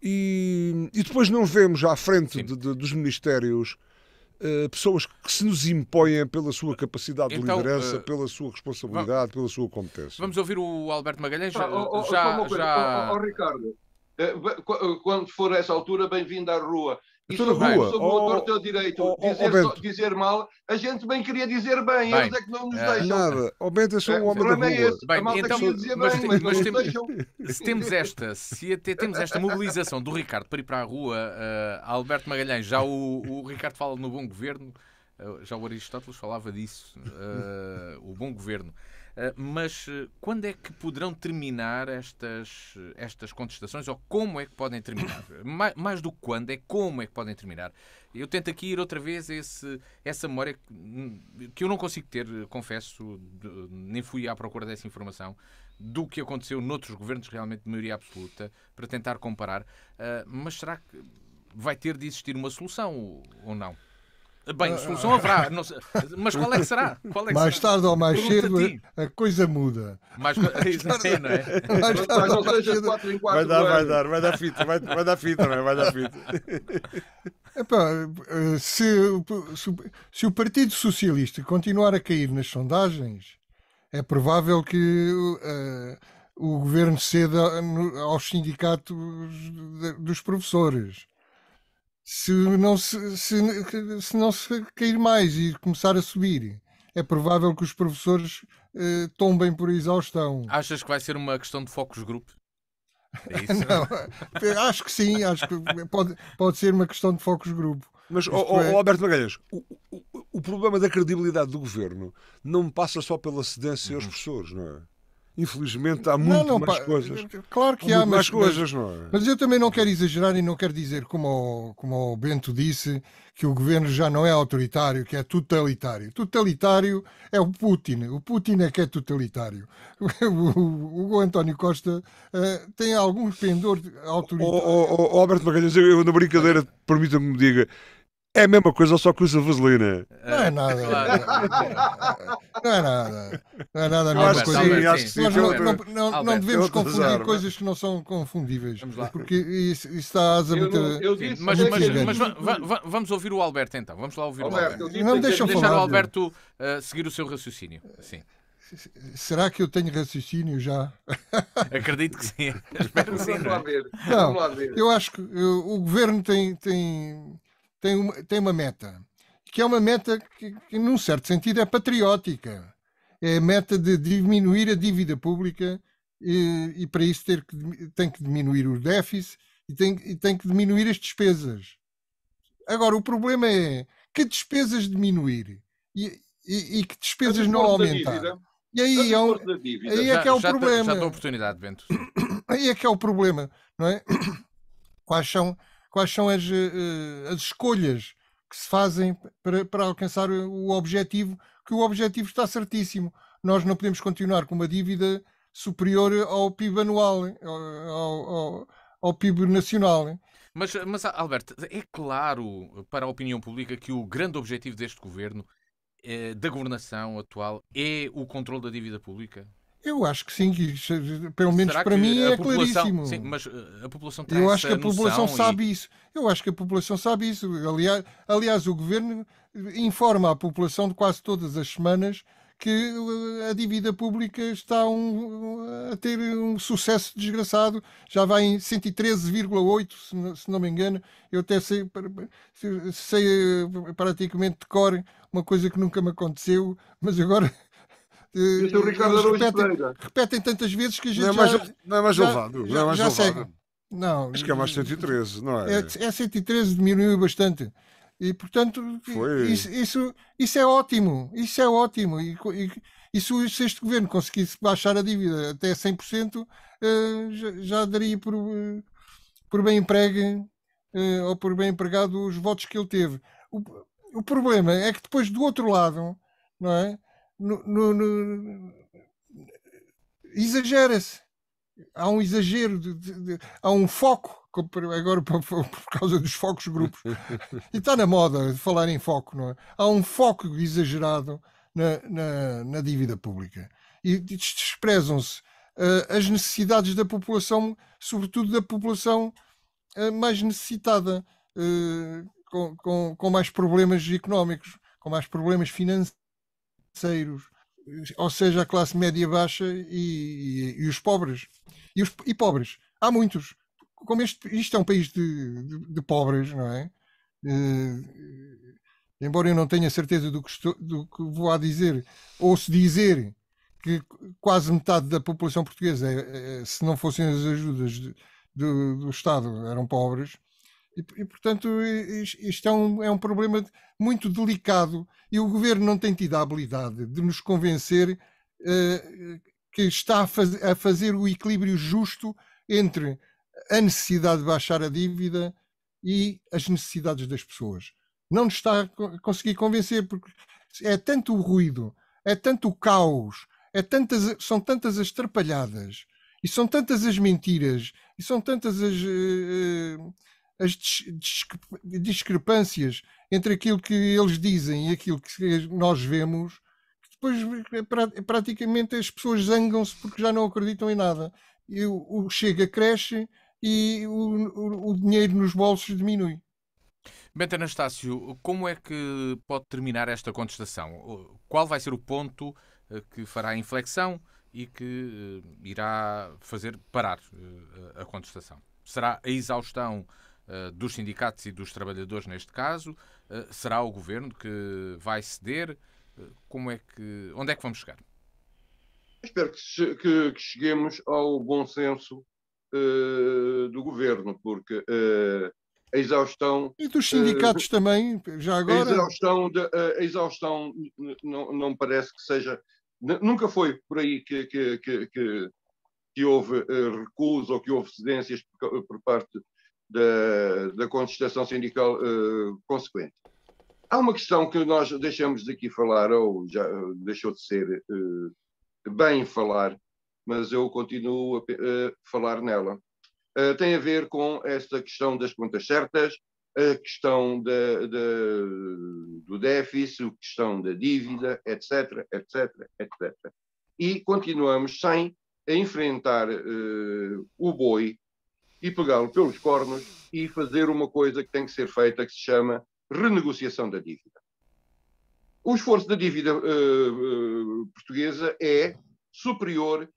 Speaker 5: E depois não vemos à frente dos ministérios pessoas que se nos impõem pela sua capacidade de
Speaker 2: Então,
Speaker 5: liderança, pela sua responsabilidade, pela sua competência.
Speaker 2: Vamos ouvir o Alberto Magalhães.
Speaker 4: Só uma coisa. Ricardo, quando for essa altura, bem-vindo à rua. E
Speaker 5: Estou
Speaker 4: sobre
Speaker 5: na rua.
Speaker 4: o autor teu direito, dizer mal, a gente bem queria dizer bem, eles é que não nos deixam.
Speaker 5: Nada. O Bento é só um homem da rua.
Speaker 2: Bem,
Speaker 4: a malta
Speaker 2: então,
Speaker 4: queria dizer bem, mas não nos deixam.
Speaker 2: Se até temos esta mobilização do Ricardo para ir para a rua, Alberto Magalhães, já o Ricardo fala no bom governo, já o Aristóteles falava disso, o bom governo. Mas quando é que poderão terminar estas contestações, ou como é que podem terminar? Mais do que quando, é como é que podem terminar. Eu tento aqui ir outra vez a essa memória que eu não consigo ter, confesso, nem fui à procura dessa informação, do que aconteceu noutros governos realmente de maioria absoluta, para tentar comparar. Mas será que vai ter de existir uma solução ou não? Bem, solução haverá, não sei, mas qual é que será?
Speaker 3: Mais tarde ou mais cedo a coisa muda.
Speaker 2: Não é?
Speaker 3: Mais tarde ou mais cedo.
Speaker 5: Vai dar fita, vai dar fita.
Speaker 3: Epá, se o Partido Socialista continuar a cair nas sondagens, é provável que o governo ceda aos sindicatos dos professores. Se não se cair mais e começar a subir, é provável que os professores tombem por exaustão.
Speaker 2: Achas que vai ser uma questão de focus group? É isso?
Speaker 3: Não, acho que sim, acho que pode ser uma questão de focus group.
Speaker 5: Mas, Alberto Magalhães, o problema da credibilidade do governo não passa só pela cedência aos professores, não é? Infelizmente há muito mais coisas.
Speaker 3: Claro que há
Speaker 5: mais coisas, não é?
Speaker 3: Mas eu também não quero exagerar e não quero dizer, como o Bento disse, que o governo já não é autoritário, que é totalitário. Totalitário é o Putin. O Putin é que é totalitário. O António Costa tem algum pendor autoritário.
Speaker 5: Alberto Magalhães, eu na brincadeira, permita-me diga, é a mesma coisa, só que usa vaselina.
Speaker 3: Não é nada. Não é nada. Não é nada a mesma coisa.
Speaker 5: Acho que sim.
Speaker 3: Não devemos confundir coisas que não são confundíveis. Porque isso está asa muito.
Speaker 2: Mas vamos ouvir o Alberto então. Vamos lá ouvir o Alberto.
Speaker 3: Não deixam
Speaker 2: deixar
Speaker 3: falar.
Speaker 2: o Alberto seguir o seu raciocínio. Sim.
Speaker 3: Será que eu tenho raciocínio já?
Speaker 2: Acredito que sim. Espero que sim.
Speaker 3: Não, eu acho que o governo tem uma meta, que é uma meta que num certo sentido, é patriótica. É a meta de diminuir a dívida pública e para isso tem que diminuir o déficit e tem que diminuir as despesas. Agora, o problema é que despesas diminuir e que despesas não aumentar. E aí é que é o problema.
Speaker 2: Já dou oportunidade, Bento.
Speaker 3: Aí é que é o problema, não é? Quais são as escolhas que se fazem para alcançar o objetivo, que o objetivo está certíssimo. Nós não podemos continuar com uma dívida superior ao PIB anual, ao PIB nacional.
Speaker 2: Mas, Alberto, é claro para a opinião pública que o grande objetivo deste governo, da governação atual, é o controle da dívida pública?
Speaker 3: Eu acho que sim, que pelo menos para mim é claríssimo.
Speaker 2: Sim, mas a população tem
Speaker 3: Eu acho que a população sabe isso. Eu acho que a população sabe isso. Aliás, o governo informa a população de quase todas as semanas que a dívida pública está a ter um sucesso desgraçado. Já vai em 113,8, se não me engano. Eu até sei praticamente de cor uma coisa que nunca me aconteceu, mas agora...
Speaker 4: o Ricardo
Speaker 3: repetem tantas vezes que a gente
Speaker 5: não é mais elevado.
Speaker 3: Já segue. Não,
Speaker 5: acho que é mais 113, não é?
Speaker 3: É 113, diminuiu bastante. E, portanto, isso é ótimo. Isso é ótimo. E se este governo conseguisse baixar a dívida até 100%, já daria por bem emprego ou por bem empregado os votos que ele teve. O problema é que depois, do outro lado, não é? Exagera-se. Há um exagero, há um foco, agora por causa dos focos grupos. E está na moda falar em foco, não é? Há um foco exagerado na dívida pública. E desprezam-se as necessidades da população, sobretudo da população mais necessitada. com mais problemas económicos, com mais problemas financeiros, ou seja, a classe média baixa e os pobres. E pobres, há muitos. Como isto é um país de pobres, não é? Embora eu não tenha certeza do que vou a dizer, ouço dizer que quase metade da população portuguesa, se não fossem as ajudas do Estado, eram pobres. E portanto, isto é um problema muito delicado e o governo não tem tido a habilidade de nos convencer que está a fazer o equilíbrio justo entre a necessidade de baixar a dívida e as necessidades das pessoas. Não nos está a conseguir convencer, porque é tanto o ruído, é tanto o caos, são tantas as trapalhadas, e são tantas as mentiras, e são tantas as discrepâncias entre aquilo que eles dizem e aquilo que nós vemos, que depois praticamente as pessoas zangam-se porque já não acreditam em nada. E o Chega cresce e o dinheiro nos bolsos diminui.
Speaker 2: Bento Anastácio, como é que pode terminar esta contestação? Qual vai ser o ponto que fará a inflexão e que irá fazer parar a contestação? Será a exaustão dos sindicatos e dos trabalhadores neste caso? Será o governo que vai ceder? Onde é que vamos chegar?
Speaker 4: Espero que cheguemos ao bom senso do governo, porque a exaustão...
Speaker 3: E dos sindicatos também, já agora?
Speaker 4: A exaustão não me parece que seja... Nunca foi por aí que houve recuso ou que houve cedências por parte da contestação sindical consequente. Há uma questão que nós deixamos de aqui falar, ou já deixou de ser bem falar, mas eu continuo a falar nela. Tem a ver com esta questão das contas certas, a questão do déficit, a questão da dívida, etc, etc, etc. E continuamos sem enfrentar o boi e pegá-lo pelos cornos e fazer uma coisa que tem que ser feita, que se chama renegociação da dívida. O esforço da dívida portuguesa é superior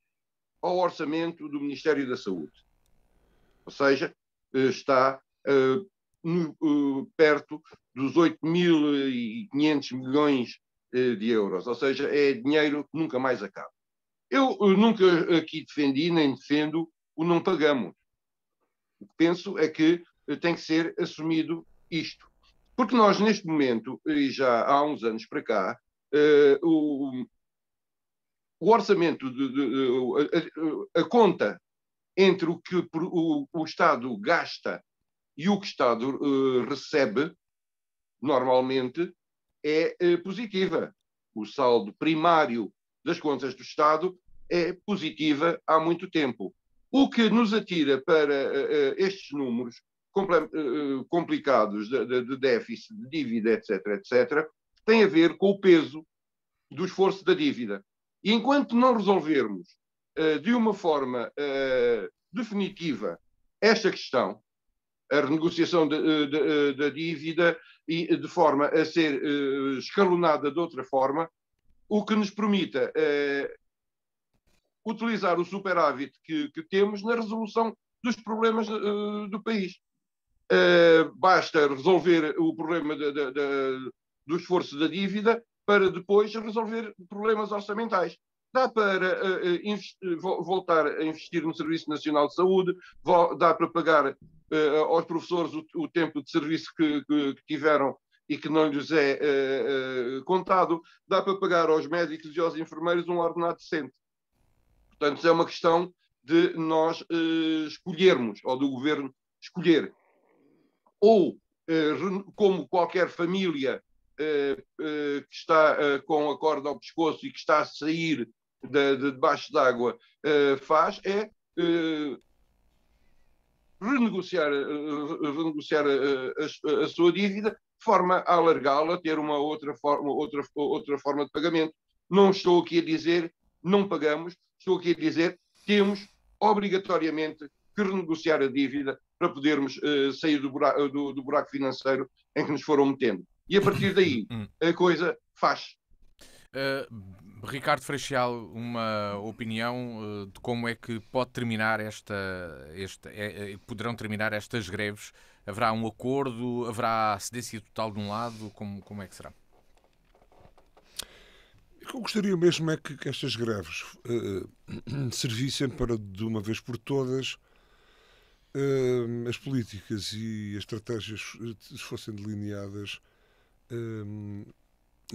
Speaker 4: ao orçamento do Ministério da Saúde. Ou seja, está perto dos 8.500 milhões de euros. Ou seja, é dinheiro que nunca mais acaba. Eu nunca aqui defendi, nem defendo o não pagamos. O que penso é que tem que ser assumido isto. Porque nós, neste momento, e já há uns anos para cá, o orçamento, a conta entre o que o Estado gasta e o que o Estado recebe, normalmente, é positiva. O saldo primário das contas do Estado é positiva há muito tempo. O que nos atira para estes números complicados de déficit, de dívida, etc., etc., tem a ver com o peso do esforço da dívida. E enquanto não resolvermos de uma forma definitiva esta questão, a renegociação da dívida e de forma a ser escalonada de outra forma, o que nos permita utilizar o superávit que temos na resolução dos problemas do país. Basta resolver o problema do esforço da dívida para depois resolver problemas orçamentais. Dá para voltar a investir no Serviço Nacional de Saúde, dá para pagar aos professores o tempo de serviço que tiveram e que não lhes é contado, dá para pagar aos médicos e aos enfermeiros um ordenado decente. Portanto, é uma questão de nós escolhermos, ou do governo escolher. Ou, como qualquer família que está com a corda ao pescoço e que está a sair de debaixo d'água faz, é renegociar a sua dívida de forma a alargá-la, ter uma outra forma de pagamento. Não estou aqui a dizer não pagamos, estou aqui a dizer temos obrigatoriamente que renegociar a dívida para podermos sair do buraco financeiro em que nos foram metendo. E a partir daí, a coisa faz.
Speaker 2: Ricardo Freixal, uma opinião de como é que pode terminar poderão terminar estas greves? Haverá um acordo? Haverá cedência total de um lado? Como é que será?
Speaker 5: O que eu gostaria mesmo é que estas greves servissem para, de uma vez por todas, as políticas e as estratégias fossem delineadas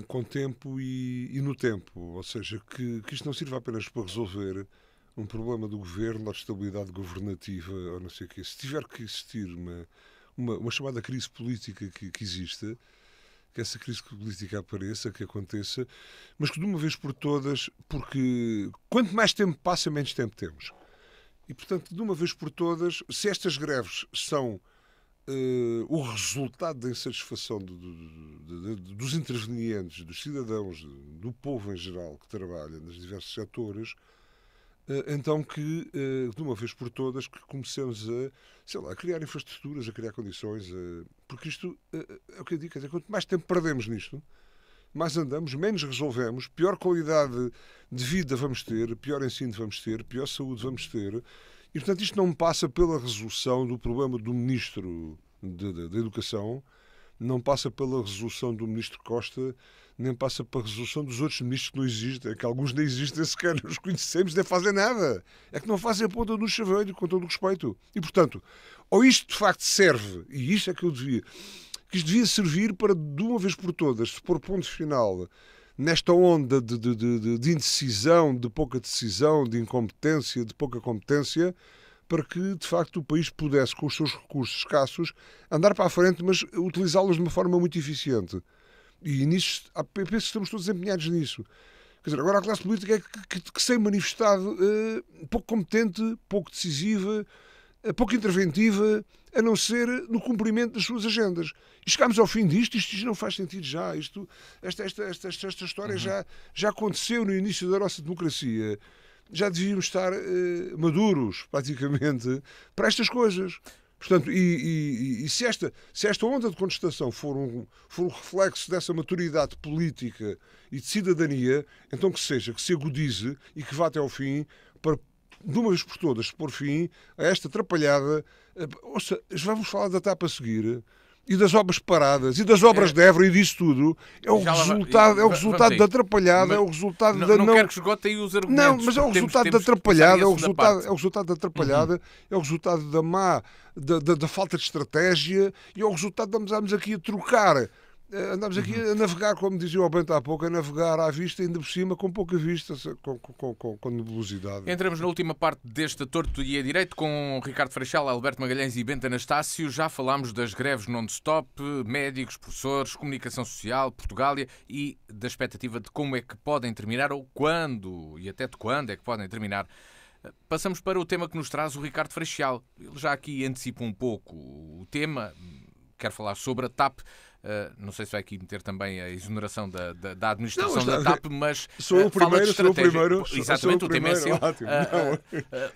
Speaker 5: com tempo e no tempo. Ou seja, que isto não sirva apenas para resolver um problema do governo ou de estabilidade governativa ou não sei o quê. Se tiver que existir uma chamada crise política que exista, que essa crise política apareça, que aconteça, mas que de uma vez por todas, porque quanto mais tempo passa, menos tempo temos. E, portanto, de uma vez por todas, se estas greves são o resultado da insatisfação dos intervenientes, dos cidadãos, do povo em geral que trabalha nos diversos setores, então que, de uma vez por todas, que comecemos a criar infraestruturas, a criar condições, porque isto é o que eu digo, quer dizer, quanto mais tempo perdemos nisto, mais andamos, menos resolvemos, pior qualidade de vida vamos ter, pior ensino vamos ter, pior saúde vamos ter, e portanto isto não passa pela resolução do problema do Ministro da Educação, não passa pela resolução do Ministro Costa, nem passa pela resolução dos outros ministros que não existem, é que alguns nem existem sequer, não os conhecemos, nem fazem nada. É que não fazem a ponta do chaveiro, com todo o respeito. E, portanto, ou isto de facto serve, e isto é que isto devia servir para, de uma vez por todas, se pôr ponto final nesta onda de indecisão, de pouca decisão, de incompetência, de pouca competência, para que, de facto, o país pudesse, com os seus recursos escassos, andar para a frente, mas utilizá-los de uma forma muito eficiente. E nisso, penso que estamos todos empenhados nisso. Quer dizer, agora a classe política que se tem manifestado pouco competente, pouco decisiva, pouco interventiva, a não ser no cumprimento das suas agendas. E chegámos ao fim disto, isto não faz sentido já. Esta história já aconteceu no início da nossa democracia. Já devíamos estar maduros, praticamente, para estas coisas. Portanto, e se esta onda de contestação for um reflexo dessa maturidade política e de cidadania, então que se agudize e que vá até ao fim para, de uma vez por todas, pôr fim a esta atrapalhada. Ouça, vamos falar da TAP a seguir e das obras paradas e das obras de Évora e disso tudo. É o resultado da atrapalhada, é o resultado da
Speaker 2: não quero que esgote aí os argumentos.
Speaker 5: Não, mas é o resultado da atrapalhada, é o resultado da atrapalhada, é o resultado da falta de estratégia e é o resultado de andarmos aqui a trocar. Andamos aqui a navegar, como dizia o Bento há pouco, a navegar à vista, ainda por cima, com pouca vista, com nebulosidade.
Speaker 2: Entramos na última parte deste Torto e a Direito com Ricardo Freixal, Alberto Magalhães e Bento Anastácio. Já falámos das greves non-stop, médicos, professores, comunicação social, Portugália e da expectativa de como é que podem terminar ou quando e até de quando é que podem terminar. Passamos para o tema que nos traz o Ricardo Freixal. Ele já aqui antecipa um pouco o tema, quer falar sobre a TAP. Não sei se vai aqui meter também a exoneração da administração da TAP, mas
Speaker 5: sou o primeiro.
Speaker 2: Exatamente, o tema é seu.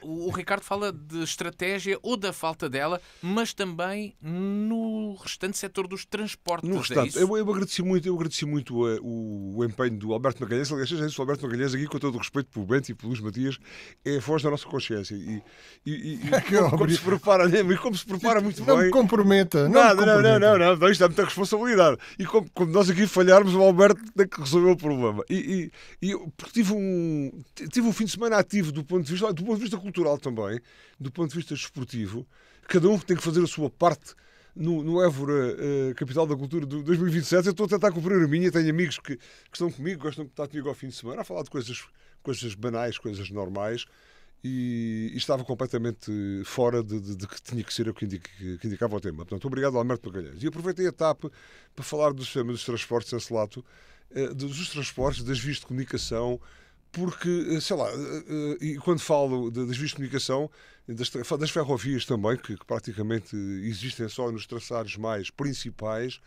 Speaker 2: O Ricardo fala de estratégia ou da falta dela, mas também no restante setor dos transportes.
Speaker 5: No restante, eu agradeci muito o empenho do Alberto Magalhães. Aliás, o Alberto Magalhães, aqui com todo o respeito pelo Bento e pelo Luís Matias, é a voz da nossa consciência. Como se prepara muito bem.
Speaker 3: Não me comprometa.
Speaker 5: Não, isto é muita responsabilidade. E como nós aqui falharmos, o Alberto tem que resolver o problema. Porque tive um fim de semana ativo do ponto de vista cultural também, do ponto de vista desportivo. Cada um tem que fazer a sua parte no Évora, capital da cultura de 2027. Eu estou a tentar cumprir a minha. Tenho amigos que estão comigo, gostam de estar comigo ao fim de semana, a falar de coisas banais, coisas normais. E estava completamente fora de que tinha que ser eu que indicava o tema. Portanto, obrigado ao Alberto Magalhães. E aproveitei a TAP para falar dos temas dos transportes em Celato, dos transportes, das vias de comunicação, porque, sei lá, e quando falo das vias de comunicação, das ferrovias também, que praticamente existem só nos traçados mais principais,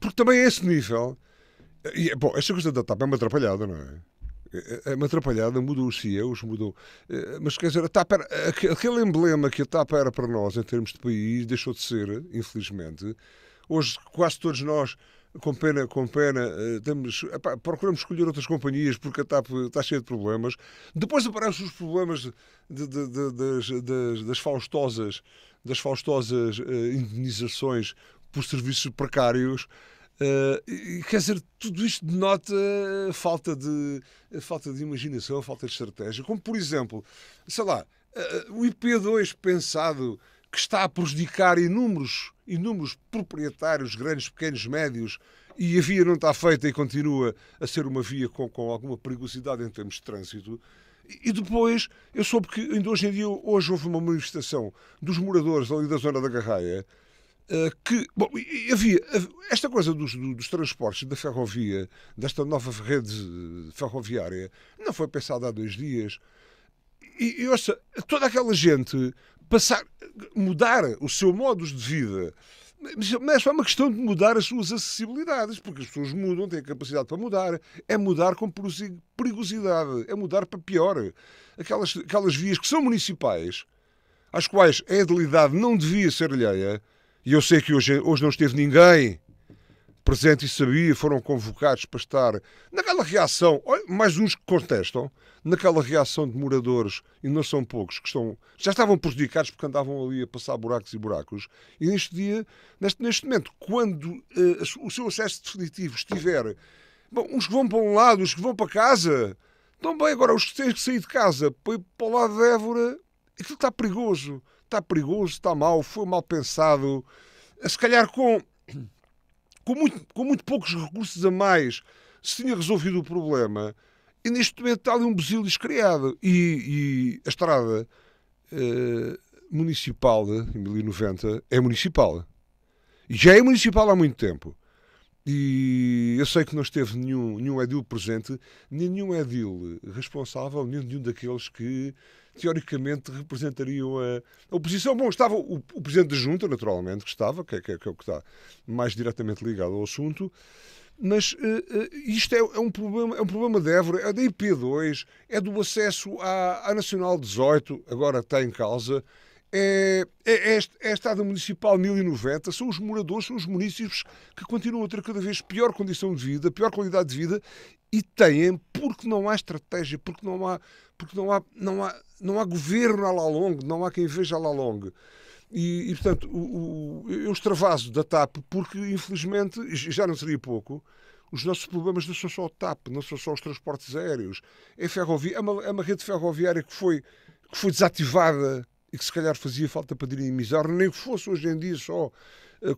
Speaker 5: porque também a esse nível... Bom, esta coisa da TAP é uma atrapalhada, não é? É uma atrapalhada, mudam os CEOs, mudam. Mas quer dizer, a TAP aquele emblema que a TAP era para nós em termos de país deixou de ser, infelizmente. Hoje, quase todos nós, com pena, procuramos escolher outras companhias porque a TAP está cheia de problemas. Depois aparecem os problemas das faustosas indenizações por serviços precários. Quer dizer, tudo isto denota falta de imaginação, falta de estratégia. Como, por exemplo, sei lá, o IP2 pensado que está a prejudicar inúmeros proprietários, grandes, pequenos, médios, e a via não está feita e continua a ser uma via com alguma perigosidade em termos de trânsito. E depois, eu soube que ainda hoje em dia houve uma manifestação dos moradores ali da zona da Garraia, que, bom, havia esta coisa dos transportes, da ferrovia, desta nova rede ferroviária, não foi pensada há 2 dias. E ouça, toda aquela gente mudar o seu modo de vida, mas é uma questão de mudar as suas acessibilidades, porque as pessoas mudam, têm a capacidade para mudar, é mudar com perigosidade, é mudar para pior. Aquelas vias que são municipais, às quais a edilidade não devia ser alheia, e eu sei que hoje não esteve ninguém presente e sabia, foram convocados para estar naquela reação, mais uns que contestam, naquela reação de moradores, e não são poucos, que já estavam prejudicados porque andavam ali a passar buracos e buracos, e neste momento, quando o seu acesso definitivo estiver, bom, uns que vão para um lado, os que vão para casa, estão bem, agora os que têm que sair de casa para o lado de Évora, aquilo está perigoso, está mal, foi mal pensado, se calhar com muito poucos recursos a mais se tinha resolvido o problema, e neste momento está ali um busilis criado. E a estrada municipal de 1090 é municipal. E já é municipal há muito tempo. E eu sei que não esteve nenhum edil presente, nenhum edil responsável, nenhum daqueles que teoricamente representariam a oposição. Bom, estava o Presidente da Junta, naturalmente, que é o que está mais diretamente ligado ao assunto, mas isto é um problema de Évora, é da IP2, é do acesso à Nacional 18, agora está em causa, é a Estrada Municipal 1090, são os moradores, são os municípios que continuam a ter cada vez pior condição de vida, pior qualidade de vida, e têm, porque não há estratégia, porque não há governo à la longue, não há quem veja à la longue. E portanto, eu extravaso da TAP, porque infelizmente, já não seria pouco, os nossos problemas não são só a TAP, não são só os transportes aéreos, é uma rede ferroviária que foi desativada e que se calhar fazia falta para dinamizar, nem que fosse hoje em dia só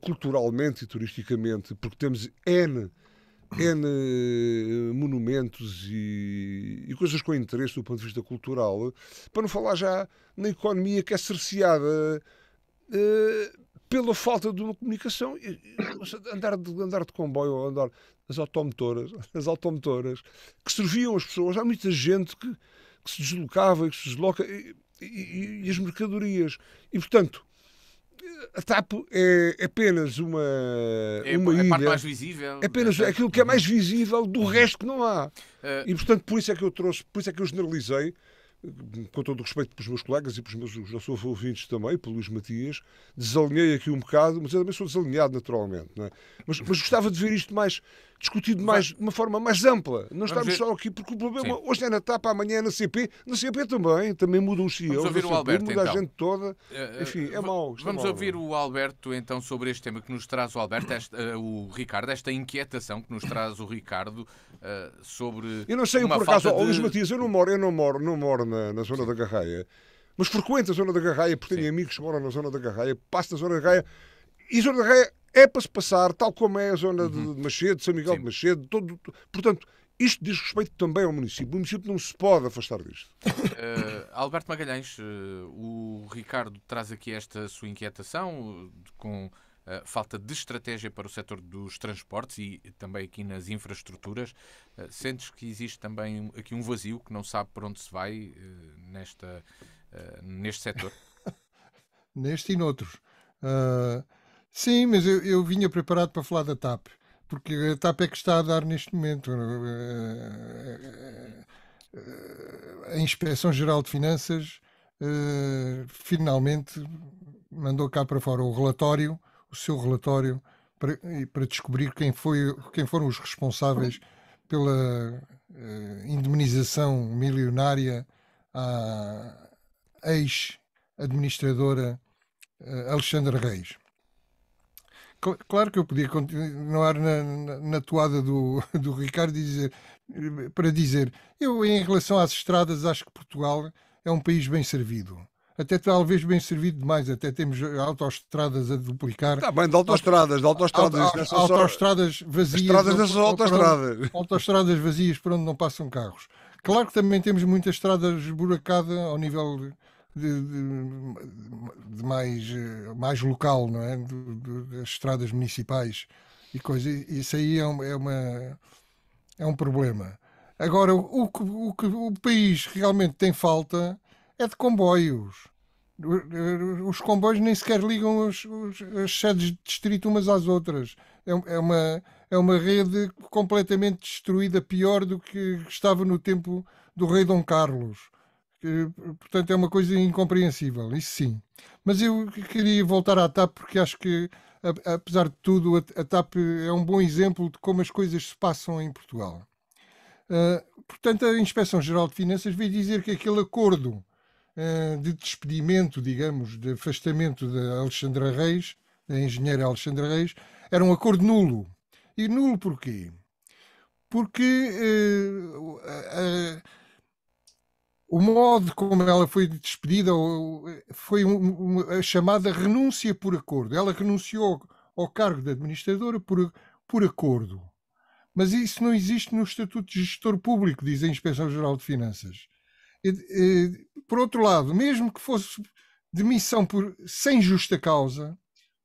Speaker 5: culturalmente e turisticamente, porque temos N monumentos e coisas com interesse do ponto de vista cultural, para não falar já na economia que é cerceada pela falta de uma comunicação. Andar de comboio ou andar as automotoras que serviam as pessoas, há muita gente que se deslocava e que se desloca, e as mercadorias, e portanto a TAP é apenas uma ilha,
Speaker 2: a parte mais visível,
Speaker 5: é apenas aquilo que é mais visível do resto que não há. E portanto por isso é que eu generalizei, com todo o respeito pelos meus colegas e pelos nossos ouvintes também, pelo Luís Matias, desalinhei aqui um bocado, mas eu também sou desalinhado naturalmente, não é? Mas gostava de ver isto mais discutido de uma forma mais ampla. Não estamos só aqui, porque o problema hoje é na TAP, amanhã é na CP. Na CP também mudam os CEOs.
Speaker 2: Vamos ouvir o Alberto,
Speaker 5: muda
Speaker 2: então.
Speaker 5: a gente toda. Enfim, é mau.
Speaker 2: Vamos ouvir o Alberto, então, sobre este tema que nos traz o Alberto, o Ricardo, esta inquietação que nos traz o Ricardo sobre.
Speaker 5: Eu não sei, por acaso, Luís Matias, eu não moro na zona da Garraia, mas frequento a zona da Garraia, porque tenho amigos que moram na zona da Garraia, passo na zona da Garraia, e a zona da Garraia é para se passar, tal como é a zona de Macedo, de São Miguel de Macedo, portanto, isto diz respeito também ao município. O município não se pode afastar disto.
Speaker 2: Alberto Magalhães, o Ricardo traz aqui esta sua inquietação com falta de estratégia para o setor dos transportes e também aqui nas infraestruturas. Sentes que existe também aqui um vazio, que não sabe para onde se vai neste setor?
Speaker 3: Neste e noutros. Sim, mas eu vinha preparado para falar da TAP, porque a TAP é que está a dar neste momento. a Inspeção-Geral de Finanças finalmente mandou cá para fora o seu relatório, para descobrir quem foram os responsáveis pela indemnização milionária à ex-administradora Alexandra Reis. Claro que eu podia continuar na toada do Ricardo para dizer, eu em relação às estradas acho que Portugal é um país bem servido. Até talvez bem servido demais, até temos autoestradas a duplicar.
Speaker 5: Está bem, de autoestradas.
Speaker 3: Autoestradas vazias.
Speaker 5: Estradas não são autoestradas.
Speaker 3: Autoestradas vazias por onde não passam carros. Claro que também temos muita estrada esburacada ao nível de mais local, não é? Das estradas municipais e coisa. Isso aí é um problema. Agora, o que o país realmente tem falta é de comboios. Os comboios nem sequer ligam as sedes de distrito umas às outras. É uma rede completamente destruída, pior do que estava no tempo do rei Dom Carlos. Portanto, é uma coisa incompreensível, isso sim. Mas eu queria voltar à TAP porque acho que, apesar de tudo, a TAP é um bom exemplo de como as coisas se passam em Portugal. Portanto, a Inspeção-Geral de Finanças veio dizer que aquele acordo de despedimento, digamos, de afastamento da Alexandra Reis, da engenheira Alexandra Reis, era um acordo nulo. E nulo porquê? Porque o modo como ela foi despedida foi a chamada renúncia por acordo. Ela renunciou ao cargo de administradora por acordo. Mas isso não existe no Estatuto de Gestor Público, diz a Inspeção-Geral de Finanças. Por outro lado, mesmo que fosse demissão sem justa causa,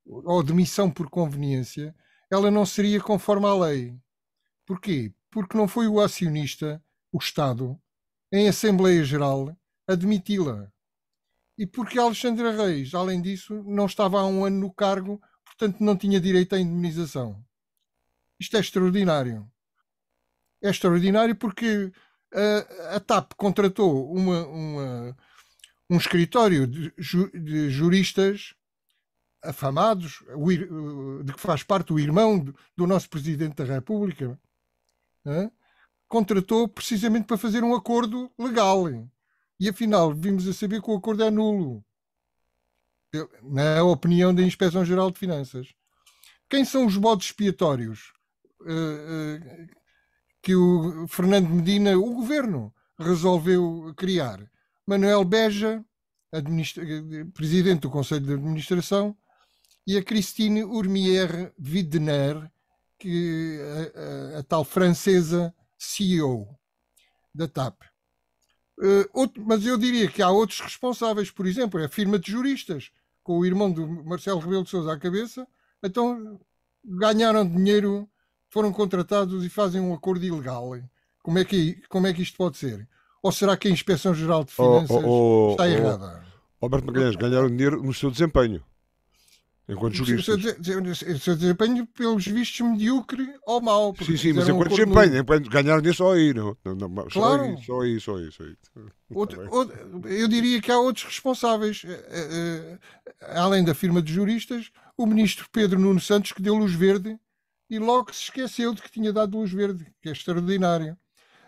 Speaker 3: ou demissão por conveniência, ela não seria conforme à lei. Porquê? Porque não foi o acionista, o Estado, em Assembleia Geral, a demiti-la. E porque a Alexandra Reis, além disso, não estava há um ano no cargo, portanto não tinha direito à indemnização. Isto é extraordinário. É extraordinário porque a TAP contratou um escritório de juristas afamados, de que faz parte o irmão do nosso Presidente da República, contratou precisamente para fazer um acordo legal. E afinal, vimos a saber que o acordo é nulo, na opinião da Inspeção-Geral de Finanças. Quem são os bodes expiatórios que o Fernando Medina, o governo, resolveu criar? Manuel Beja, presidente do Conselho de Administração, e a Christine Urmier Widner, que a tal francesa CEO da TAP. Mas eu diria que há outros responsáveis, por exemplo, a firma de juristas, com o irmão do Marcelo Rebelo de Sousa à cabeça, então ganharam dinheiro, foram contratados e fazem um acordo ilegal. Como é que isto pode ser? Ou será que a Inspeção-Geral de Finanças está errada?
Speaker 5: Alberto Magalhães, ganharam dinheiro no seu desempenho, enquanto juristas.
Speaker 3: O seu desempenho, pelos vistos, medíocre ou mau.
Speaker 5: Sim, mas enquanto desempenho, ganharam dinheiro só aí, não?
Speaker 3: Claro.
Speaker 5: Só aí.
Speaker 3: Eu diria que há outros responsáveis. Além da firma de juristas, o ministro Pedro Nuno Santos, que deu luz verde e logo se esqueceu de que tinha dado luz verde, que é extraordinário.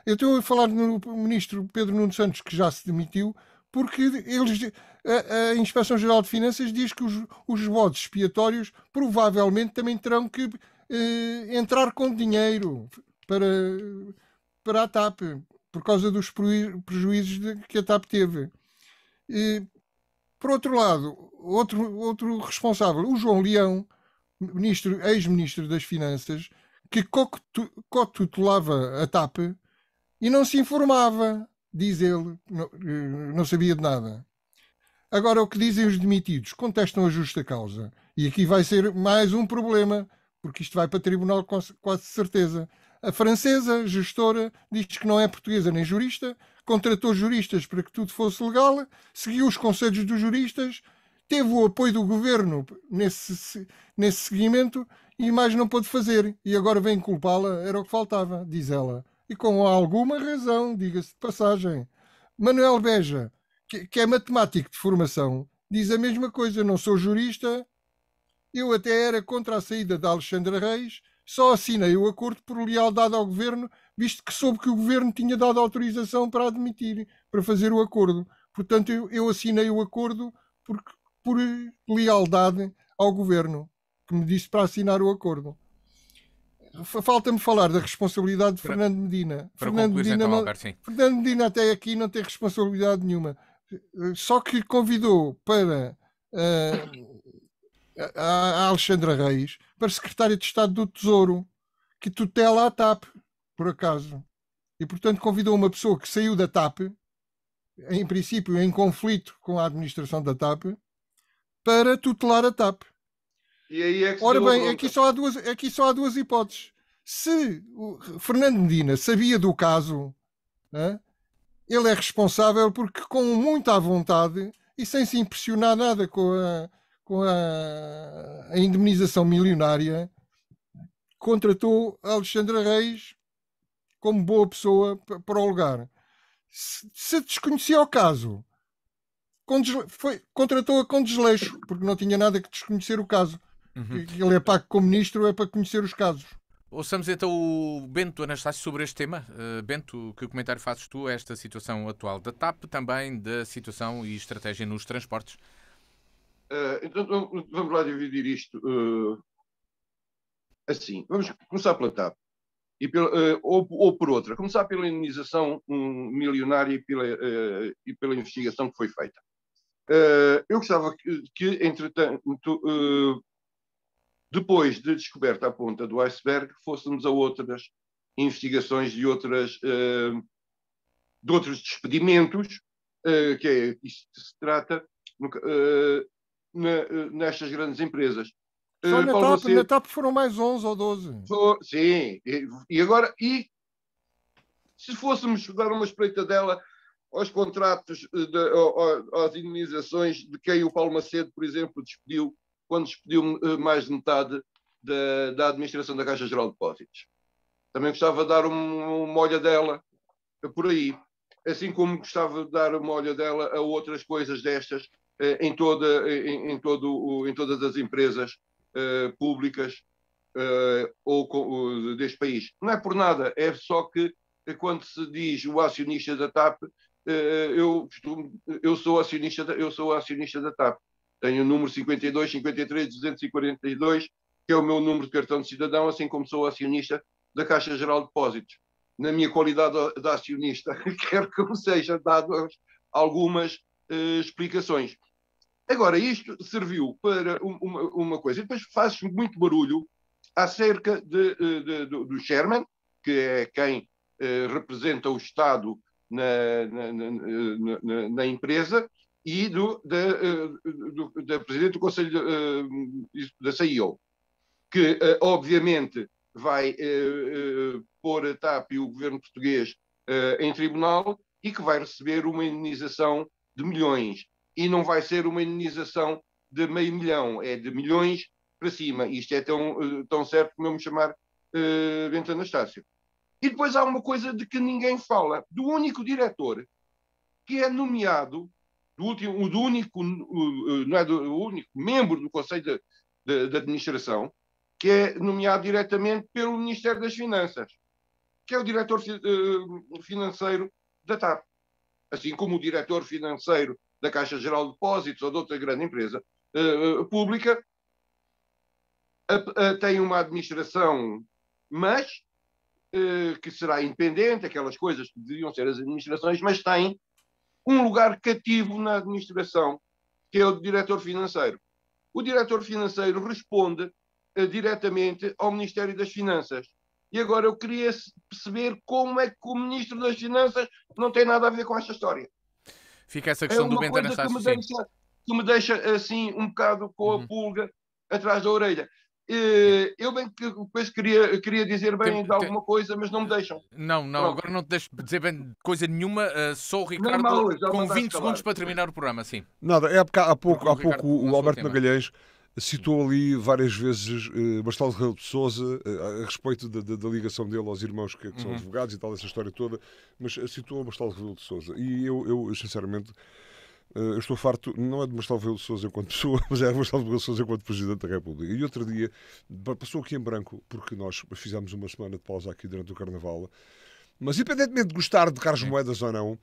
Speaker 3: Eu estou a falar no ministro Pedro Nuno Santos, que já se demitiu, porque a Inspeção-Geral de Finanças diz que os bodes expiatórios provavelmente também terão que entrar com dinheiro para a TAP, por causa dos prejuízos que a TAP teve. Por outro lado, outro responsável, o João Leão, ex-ministro das Finanças, que co-tutelava a TAP e não se informava, diz ele, não sabia de nada. Agora, o que dizem os demitidos? Contestam a justa causa. E aqui vai ser mais um problema, porque isto vai para tribunal quase certeza. A francesa, gestora, diz que não é portuguesa nem jurista, contratou juristas para que tudo fosse legal, seguiu os conselhos dos juristas, teve o apoio do governo nesse seguimento e mais não pôde fazer. E agora vem culpá-la, era o que faltava, diz ela. e com alguma razão, diga-se de passagem. Manuel Beja, que é matemático de formação, diz a mesma coisa. Não sou jurista, eu até era contra a saída de Alexandre Reis, só assinei o acordo por lealdade ao governo, visto que soube que o governo tinha dado autorização para admitir, para fazer o acordo. Portanto, eu assinei o acordo por lealdade ao governo, que me disse para assinar o acordo. Falta-me falar da responsabilidade de Fernando Medina.
Speaker 2: Fernando
Speaker 3: Medina até aqui não tem responsabilidade nenhuma. Só que convidou para a Alexandra Reis para secretária de Estado do Tesouro, que tutela a TAP, por acaso. E, portanto, convidou uma pessoa que saiu da TAP, em princípio em conflito com a administração da TAP, para tutelar a TAP.
Speaker 4: E aí é que
Speaker 3: ora bem, aqui só há duas hipóteses. Se o Fernando Medina sabia do caso, ele é responsável porque, com muita vontade e sem se impressionar nada com a indemnização milionária, contratou a Alexandra Reis como boa pessoa para o lugar. Se desconhecia o caso, contratou-a com desleixo, porque não tinha nada que desconhecer o caso. Ele é pago como ministro, é para conhecer os casos.
Speaker 2: Ouçamos então o Bento Anastácio sobre este tema. Bento, que comentário fazes tu a esta situação atual da TAP, também da situação e estratégia nos transportes?
Speaker 4: Então vamos lá dividir isto assim. Vamos começar pela TAP ou por outra. Começar pela indemnização milionária e pela investigação que foi feita. Eu gostava que entretanto, depois de descoberta a ponta do iceberg, fôssemos a outras investigações de outros despedimentos, que é isto que se trata, nestas grandes empresas.
Speaker 3: Só na TAP foram mais 11 ou 12.
Speaker 4: Sim, e agora, se fôssemos dar uma espreitadela aos contratos, às indemnizações de quem o Paulo Macedo, por exemplo, despediu, quando despediu mais de metade da administração da Caixa Geral de Depósitos. Também gostava de dar uma olhadela por aí, assim como gostava de dar uma olhadela a outras coisas destas em todas as empresas públicas deste país. Não é por nada, é só que quando se diz o acionista da TAP, eu sou acionista da TAP. Tenho o número 52, 53, 242, que é o meu número de cartão de cidadão, assim como sou acionista da Caixa Geral de Depósitos. Na minha qualidade de acionista, quero que me sejam dadas algumas explicações. Agora, isto serviu para uma coisa. E depois faz-se muito barulho acerca do chairman, que é quem representa o Estado na empresa, e da Presidente do Conselho da CEO, que obviamente vai pôr a TAP e o governo português em tribunal e que vai receber uma indemnização de milhões. E não vai ser uma indemnização de meio milhão, é de milhões para cima. Isto é tão certo como eu me chamar Bento Anastácio. E depois há uma coisa de que ninguém fala, do único diretor que é nomeado, o único membro do Conselho de Administração, que é nomeado diretamente pelo Ministério das Finanças, que é o diretor financeiro da TAP. Assim como o diretor financeiro da Caixa Geral de Depósitos ou de outra grande empresa pública, tem uma administração, mas que será independente, aquelas coisas que deviam ser as administrações, mas tem um lugar cativo na administração, que é o diretor financeiro. O diretor financeiro responde diretamente ao Ministério das Finanças. E agora eu queria perceber como é que o Ministro das Finanças não tem nada a ver com esta história.
Speaker 2: Fica essa questão do Bento Anastácio.
Speaker 4: Que me deixa assim um bocado com a pulga atrás da orelha. Eu bem que depois queria dizer bem de alguma coisa, mas não me deixam.
Speaker 2: Não, agora não te deixo dizer bem coisa nenhuma, só o Ricardo com 20 segundos para terminar o programa, sim.
Speaker 5: Nada, há pouco o Alberto Magalhães citou ali várias vezes Bastaldo Rebelo de Sousa, a respeito da ligação dele aos irmãos que são advogados e tal, essa história toda, mas citou Bastaldo Rebelo de Sousa. E eu sinceramente, eu estou farto, não é de Bastaldo Rebelo de Sousa enquanto pessoa, mas é de Bastaldo Rebelo de Sousa enquanto Presidente da República. E outro dia, passou aqui em branco, porque nós fizemos uma semana de pausa aqui durante o Carnaval, mas independentemente de gostar de Carlos Moedas ou não,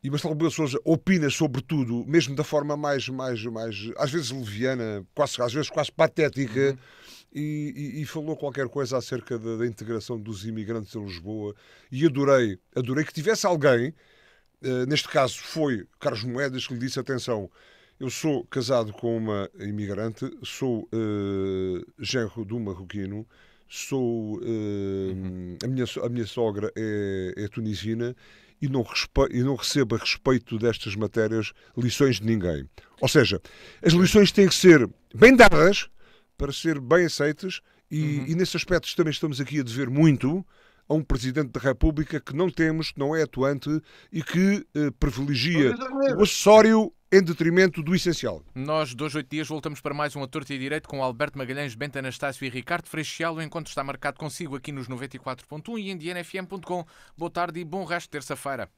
Speaker 5: e Bastaldo Rebelo de Sousa opina sobre tudo, mesmo da forma mais às vezes leviana, às vezes quase patética, e falou qualquer coisa acerca da integração dos imigrantes em Lisboa, e adorei que tivesse alguém, neste caso foi Carlos Moedas, que lhe disse: atenção, eu sou casado com uma imigrante, sou genro de um marroquino, a minha sogra é tunisina e não recebo a respeito destas matérias lições de ninguém. Ou seja, as lições têm que ser bem dadas para ser bem aceitas e nesse aspecto também estamos aqui a dever muito a um Presidente da República que não temos, que não é atuante e que privilegia o acessório em detrimento do essencial.
Speaker 2: Nós, 2, 8 dias, voltamos para mais um A Torto e Direito com Alberto Magalhães, Bento Anastácio e Ricardo Freixal. O encontro está marcado consigo aqui nos 94.1 e em dnfm.com. Boa tarde e bom resto de terça-feira.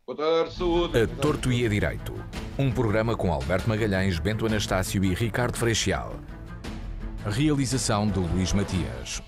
Speaker 4: Boa tarde, saúde.
Speaker 1: A Torto e a Direito. Um programa com Alberto Magalhães, Bento Anastácio e Ricardo Freixal. Realização de Luís Matias.